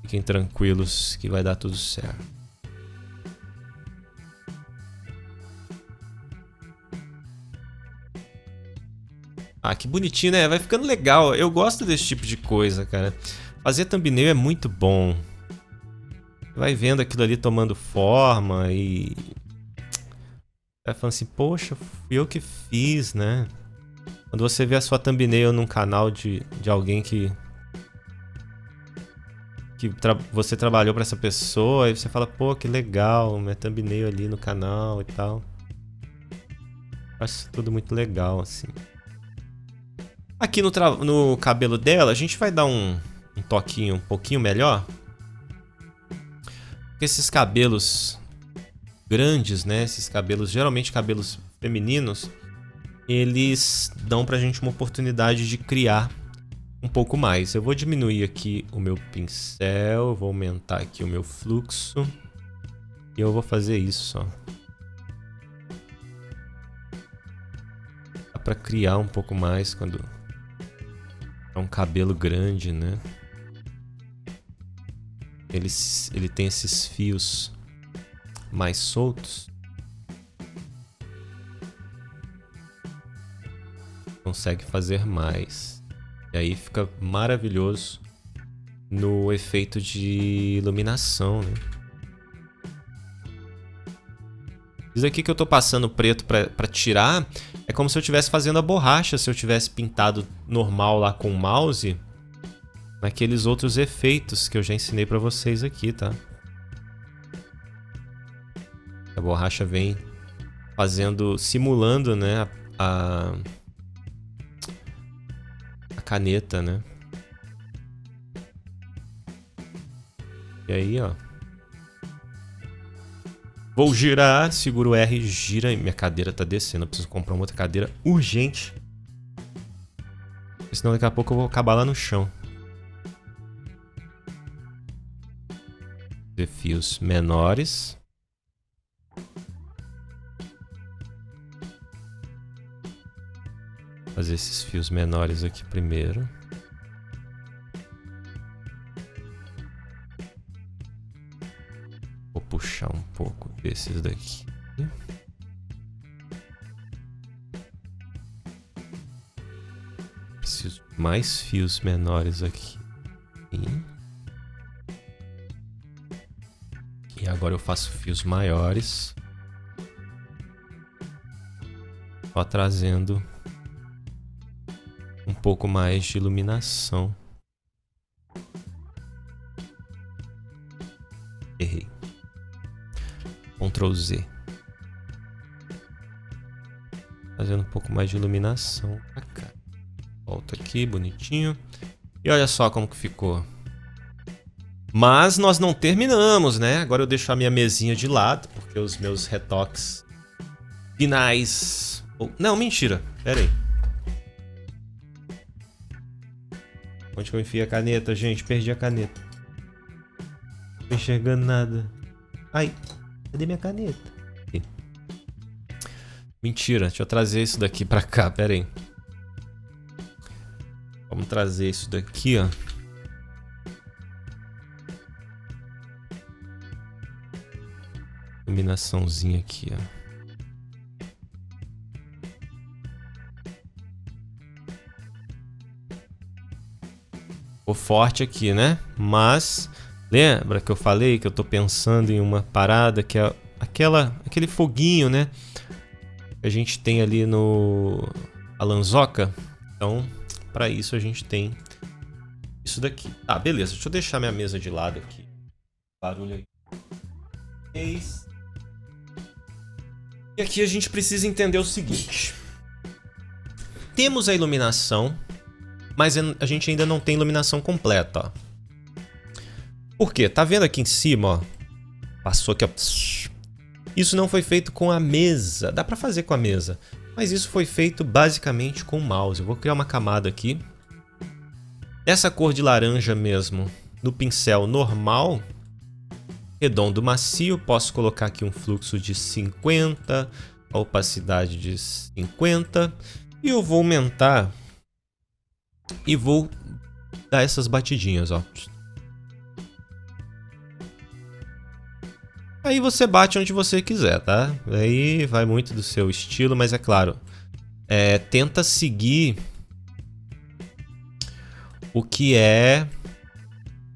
Fiquem tranquilos que vai dar tudo certo. Ah, que bonitinho, né? Vai ficando legal. Eu gosto desse tipo de coisa, cara. Fazer thumbnail é muito bom. Vai vendo aquilo ali tomando forma e vai falando assim, poxa, fui eu que fiz, né? Quando você vê a sua thumbnail num canal de alguém que você trabalhou pra essa pessoa, aí você fala, pô, que legal, minha thumbnail ali no canal e tal. Acho tudo muito legal, assim. Aqui no cabelo dela, a gente vai dar um toquinho um pouquinho melhor. Porque esses cabelos grandes, né? Esses cabelos, geralmente cabelos femininos, eles dão pra gente uma oportunidade de criar um pouco mais. Eu vou diminuir aqui o meu pincel, vou aumentar aqui o meu fluxo. E eu vou fazer isso, ó. Dá pra criar um pouco mais quando é um cabelo grande, né? Ele tem esses fios mais soltos. Consegue fazer mais. E aí fica maravilhoso no efeito de iluminação, né? Isso aqui que eu tô passando preto pra tirar é como se eu estivesse fazendo a borracha, se eu tivesse pintado normal lá com o mouse, naqueles outros efeitos que eu já ensinei pra vocês aqui, tá? A borracha vem fazendo, simulando, né, a caneta, né? E aí, ó. Vou girar, seguro o R, gira e minha cadeira tá descendo. Eu preciso comprar uma outra cadeira urgente. Senão daqui a pouco eu vou acabar lá no chão. Fazer fios menores. Fazer esses fios menores aqui primeiro. Vou puxar um pouco desses daqui. Preciso de mais fios menores aqui. E agora eu faço fios maiores. Só trazendo um pouco mais de iluminação. Errei. Ctrl Z. Fazendo um pouco mais de iluminação pra cá. Volta aqui, bonitinho. E olha só como que ficou. Mas nós não terminamos, né? Agora eu deixo a minha mesinha de lado, porque os meus retoques finais... Não, mentira. Pera aí. Onde que eu enfiei a caneta, gente? Perdi a caneta. Não tô enxergando nada. Ai, cadê minha caneta? Aqui. Mentira, deixa eu trazer isso daqui pra cá, pera aí. Vamos trazer isso daqui, ó. Iluminaçãozinha aqui, ó. Ficou forte aqui, né? Mas lembra que eu falei que eu tô pensando em uma parada que é aquele foguinho, né? Que a gente tem ali no Alanzoca. Então, para isso a gente tem isso daqui. Tá, beleza. Deixa eu deixar minha mesa de lado aqui. Barulho aí. E aqui a gente precisa entender o seguinte. Temos a iluminação, mas a gente ainda não tem iluminação completa, ó. Por quê? Tá vendo aqui em cima, ó? Passou aqui, ó. Isso não foi feito com a mesa. Dá pra fazer com a mesa, mas isso foi feito basicamente com o mouse. Eu vou criar uma camada aqui. Essa cor de laranja mesmo, no pincel normal, redondo macio, posso colocar aqui um fluxo de 50, a opacidade de 50, e eu vou aumentar e vou dar essas batidinhas, ó. Aí você bate onde você quiser, tá? Aí vai muito do seu estilo, mas é claro, tenta seguir o que é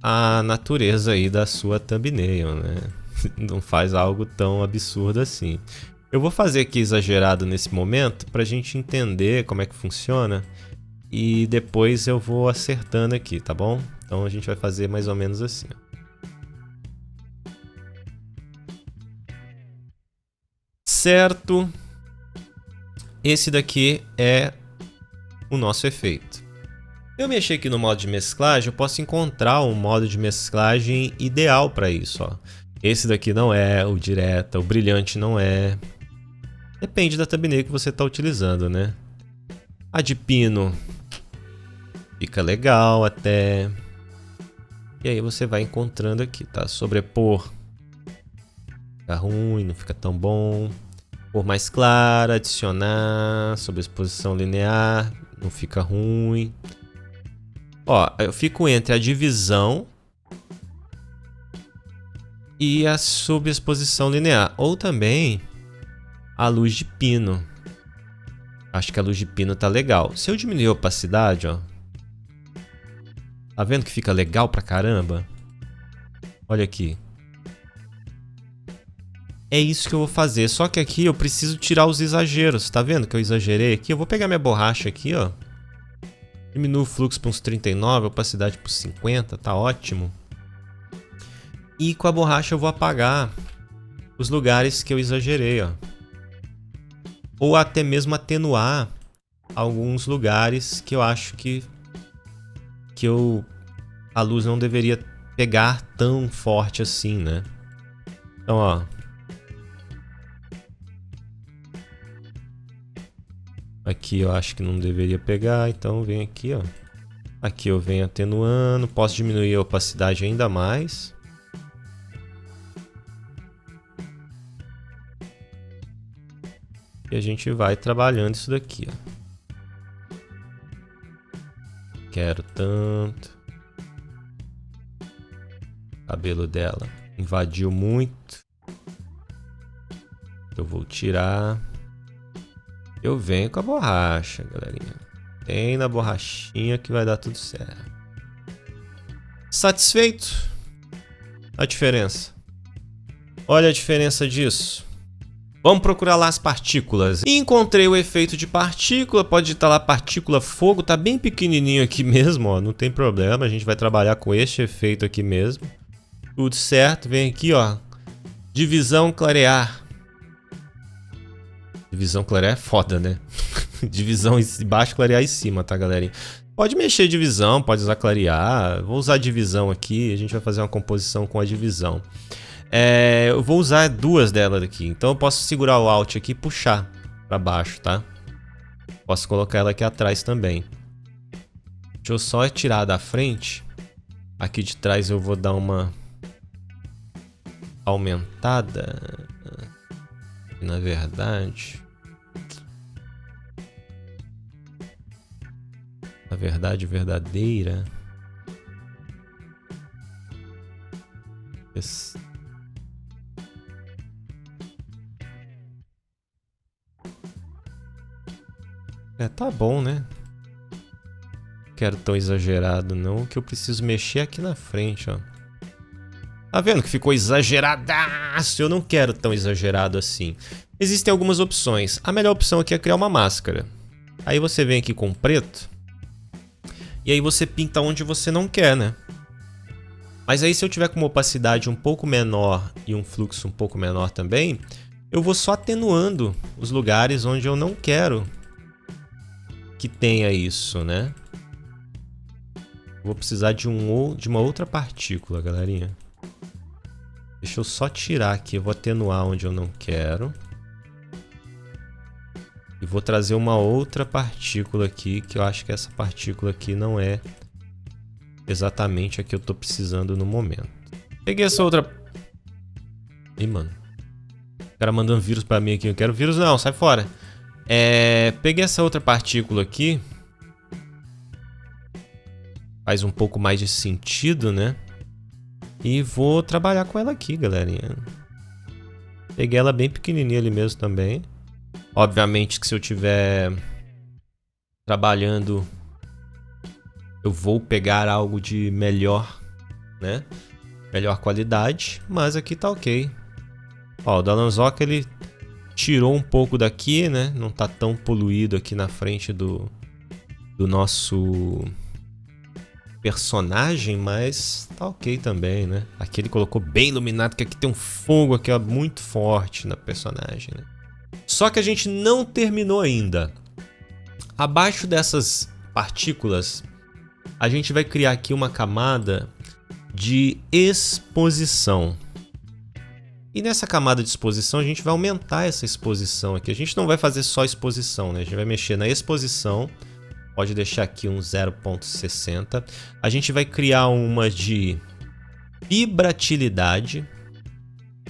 a natureza aí da sua thumbnail, né? Não faz algo tão absurdo assim. Eu vou fazer aqui exagerado nesse momento pra gente entender como é que funciona e depois eu vou acertando aqui, tá bom? Então a gente vai fazer mais ou menos assim, ó. Certo? Esse daqui é o nosso efeito. Eu mexer aqui no modo de mesclagem, eu posso encontrar um modo de mesclagem ideal para isso, ó. Esse daqui não é o direta, o brilhante não é. Depende da thumbnail que você está utilizando, né? A de pino fica legal até. E aí você vai encontrando aqui, tá? Sobrepor fica ruim, não fica tão bom. Cor mais clara, adicionar, sobreexposição linear, não fica ruim. Ó, eu fico entre a divisão e a subexposição linear, ou também a luz de pino. Acho que a luz de pino tá legal. Se eu diminuir a opacidade, ó, Tá vendo que fica legal pra caramba? Olha aqui. É isso que eu vou fazer. Só que aqui eu preciso tirar os exageros. Tá vendo que eu exagerei aqui? Eu vou pegar minha borracha aqui, ó. Diminuo o fluxo para uns 39, a opacidade para uns 50. Tá ótimo. E com a borracha eu vou apagar os lugares que eu exagerei, ó. Ou até mesmo atenuar alguns lugares que eu acho que a luz não deveria pegar tão forte assim, né? Então, ó. Aqui eu acho que não deveria pegar, então vem aqui, ó. Aqui eu venho atenuando, posso diminuir a opacidade ainda mais. E a gente vai trabalhando isso daqui, ó. Quero tanto. O cabelo dela invadiu muito. Eu vou tirar. Eu venho com a borracha, galerinha. Tem na borrachinha que vai dar tudo certo. Satisfeito? A diferença. Olha a diferença disso. Vamos procurar lá as partículas. Encontrei o efeito de partícula. Pode estar lá partícula fogo. Tá bem pequenininho aqui mesmo, ó. Não tem problema. A gente vai trabalhar com este efeito aqui mesmo. Tudo certo. Vem aqui, ó. Divisão clarear. Divisão clarear é foda, né? Divisão embaixo, clarear em cima, tá, galerinha? Pode mexer divisão, pode usar clarear. Vou usar divisão aqui. A gente vai fazer uma composição com a divisão. Eu vou usar duas delas aqui. Então eu posso segurar o Alt aqui e puxar pra baixo, tá? Posso colocar ela aqui atrás também. Deixa eu só tirar da frente. Aqui de trás eu vou dar uma aumentada. Na verdade... A verdade verdadeira... Tá bom, né? Quero tão exagerado não, que eu preciso mexer aqui na frente, ó. Tá vendo que ficou exageradaço? Eu não quero tão exagerado assim. Existem algumas opções. A melhor opção aqui é criar uma máscara. Aí você vem aqui com preto. E aí você pinta onde você não quer, né? Mas aí se eu tiver com uma opacidade um pouco menor e um fluxo um pouco menor também, eu vou só atenuando os lugares onde eu não quero que tenha isso, né? Vou precisar de uma outra partícula, galerinha. Deixa eu só tirar aqui. Eu vou atenuar onde eu não quero. E vou trazer uma outra partícula aqui, que eu acho que essa partícula aqui não é exatamente a que eu tô precisando no momento. Peguei essa outra... Ih, mano. O cara mandando vírus pra mim aqui. Eu quero vírus não, sai fora. Peguei essa outra partícula aqui. Faz um pouco mais de sentido, né? E vou trabalhar com ela aqui, galerinha. Peguei ela bem pequenininha ali mesmo também. Obviamente que se eu tiver trabalhando, eu vou pegar algo de melhor, né? Melhor qualidade, mas aqui tá ok. Ó, o Dalanzoca ele tirou um pouco daqui, né? Não tá tão poluído aqui na frente do nosso personagem, mas tá ok também, né? Aqui ele colocou bem iluminado, que aqui tem um fogo aqui, ó, muito forte na personagem, né? Só que a gente não terminou ainda. Abaixo dessas partículas, a gente vai criar aqui uma camada de exposição. E nessa camada de exposição, a gente vai aumentar essa exposição aqui. A gente não vai fazer só exposição, né? A gente vai mexer na exposição. Pode deixar aqui um 0.60. A gente vai criar uma de vibratilidade.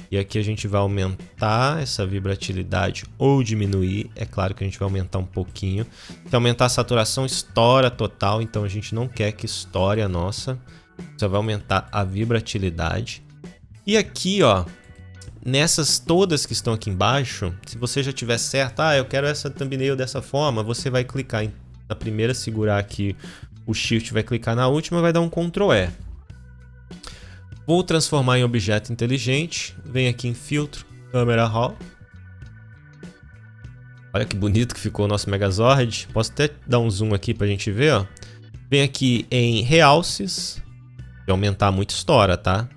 E aqui a gente vai aumentar essa vibratilidade ou diminuir. É claro que a gente vai aumentar um pouquinho. Se aumentar a saturação, estoura total. Então a gente não quer que estoure a nossa. Só vai aumentar a vibratilidade. E aqui, ó, nessas todas que estão aqui embaixo, se você já tiver certo, eu quero essa thumbnail dessa forma, você vai clicar na primeira, segurar aqui o Shift vai clicar na última e vai dar um Ctrl E. Vou transformar em objeto inteligente. Venho aqui em filtro, câmera raw. Olha que bonito que ficou o nosso Megazord. Posso até dar um zoom aqui pra gente ver, ó. Vem aqui em realces. Se aumentar muito, estoura, tá?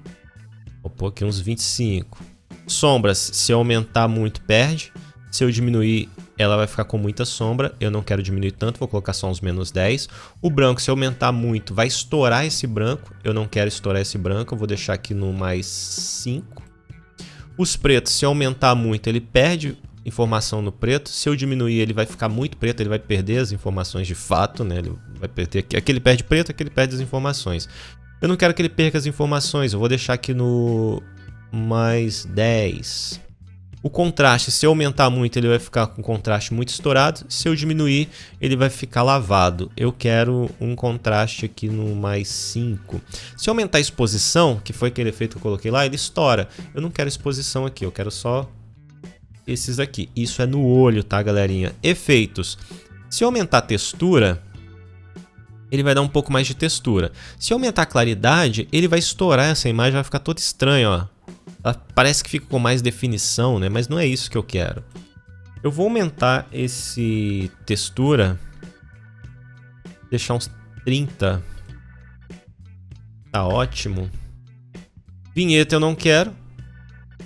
Vou pôr aqui uns 25. Sombras, se eu aumentar muito, perde. Se eu diminuir, ela vai ficar com muita sombra. Eu não quero diminuir tanto, vou colocar só uns menos 10. O branco, se eu aumentar muito, vai estourar esse branco. Eu não quero estourar esse branco, eu vou deixar aqui no mais 5. Os pretos, se eu aumentar muito, ele perde informação no preto. Se eu diminuir, ele vai ficar muito preto, ele vai perder as informações de fato, né? Ele vai perder aqui ele perde preto, aqui ele perde as informações. Eu não quero que ele perca as informações, eu vou deixar aqui no mais 10. O contraste, se eu aumentar muito, ele vai ficar com contraste muito estourado. Se eu diminuir, ele vai ficar lavado. Eu quero um contraste aqui no mais 5. Se eu aumentar a exposição, que foi aquele efeito que eu coloquei lá, ele estoura. Eu não quero exposição aqui, eu quero só esses aqui. Isso é no olho, tá, galerinha? Efeitos. Se eu aumentar a textura, ele vai dar um pouco mais de textura. Se eu aumentar a claridade, ele vai estourar essa imagem, vai ficar toda estranha, ó. Parece que fica com mais definição, né? Mas não é isso que eu quero. Eu vou aumentar esse textura. Deixar uns 30. Tá ótimo. Vinheta eu não quero.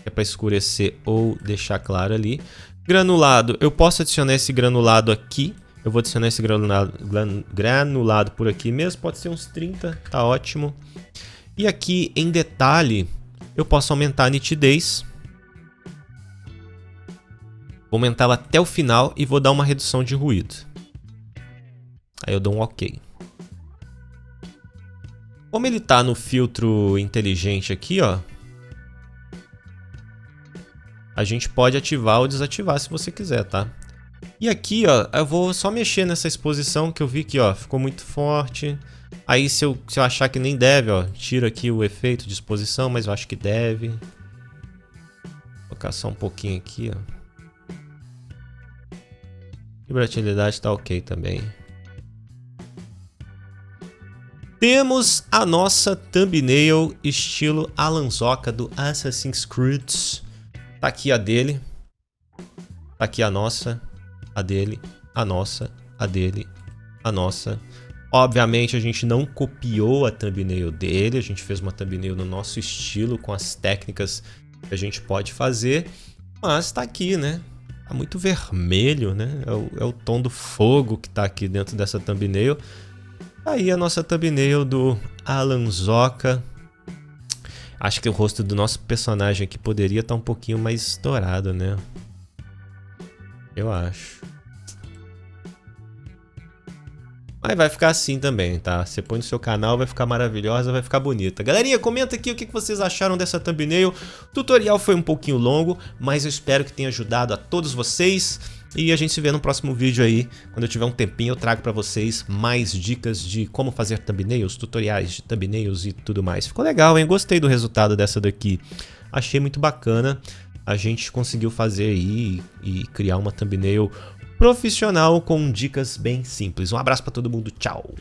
É para escurecer ou deixar claro ali. Granulado, eu posso adicionar esse granulado aqui. Eu vou adicionar esse granulado por aqui mesmo. Pode ser uns 30, tá ótimo. E aqui em detalhe, eu posso aumentar a nitidez. Vou aumentar ela até o final e vou dar uma redução de ruído. Aí eu dou um OK. Como ele está no filtro inteligente aqui, ó, a gente pode ativar ou desativar se você quiser, tá? E aqui, ó, eu vou só mexer nessa exposição que eu vi que, ó, ficou muito forte. Aí se eu achar que nem deve, ó, tira aqui o efeito de exposição, mas eu acho que deve. Vou colocar só um pouquinho aqui, ó. Vibratilidade tá ok também. Temos a nossa thumbnail estilo Alan Zoca do Assassin's Creed. Tá aqui a dele. Tá aqui a nossa. A dele. A nossa. A dele. A nossa. Obviamente a gente não copiou a thumbnail dele. A gente fez uma thumbnail no nosso estilo, com as técnicas que a gente pode fazer. Mas tá aqui, né? Tá muito vermelho, né? É o tom do fogo que tá aqui dentro dessa thumbnail. Aí a nossa thumbnail do Alan Zoca. Acho que o rosto do nosso personagem aqui poderia estar um pouquinho mais estourado, né? Eu acho. Mas vai ficar assim também, tá? Você põe no seu canal, vai ficar maravilhosa, vai ficar bonita. Galerinha, comenta aqui o que vocês acharam dessa thumbnail. O tutorial foi um pouquinho longo, mas eu espero que tenha ajudado a todos vocês. E a gente se vê no próximo vídeo aí. Quando eu tiver um tempinho, eu trago pra vocês mais dicas de como fazer thumbnails, tutoriais de thumbnails e tudo mais. Ficou legal, hein? Gostei do resultado dessa daqui. Achei muito bacana. A gente conseguiu fazer aí e criar uma thumbnail profissional com dicas bem simples. Um abraço pra todo mundo, tchau!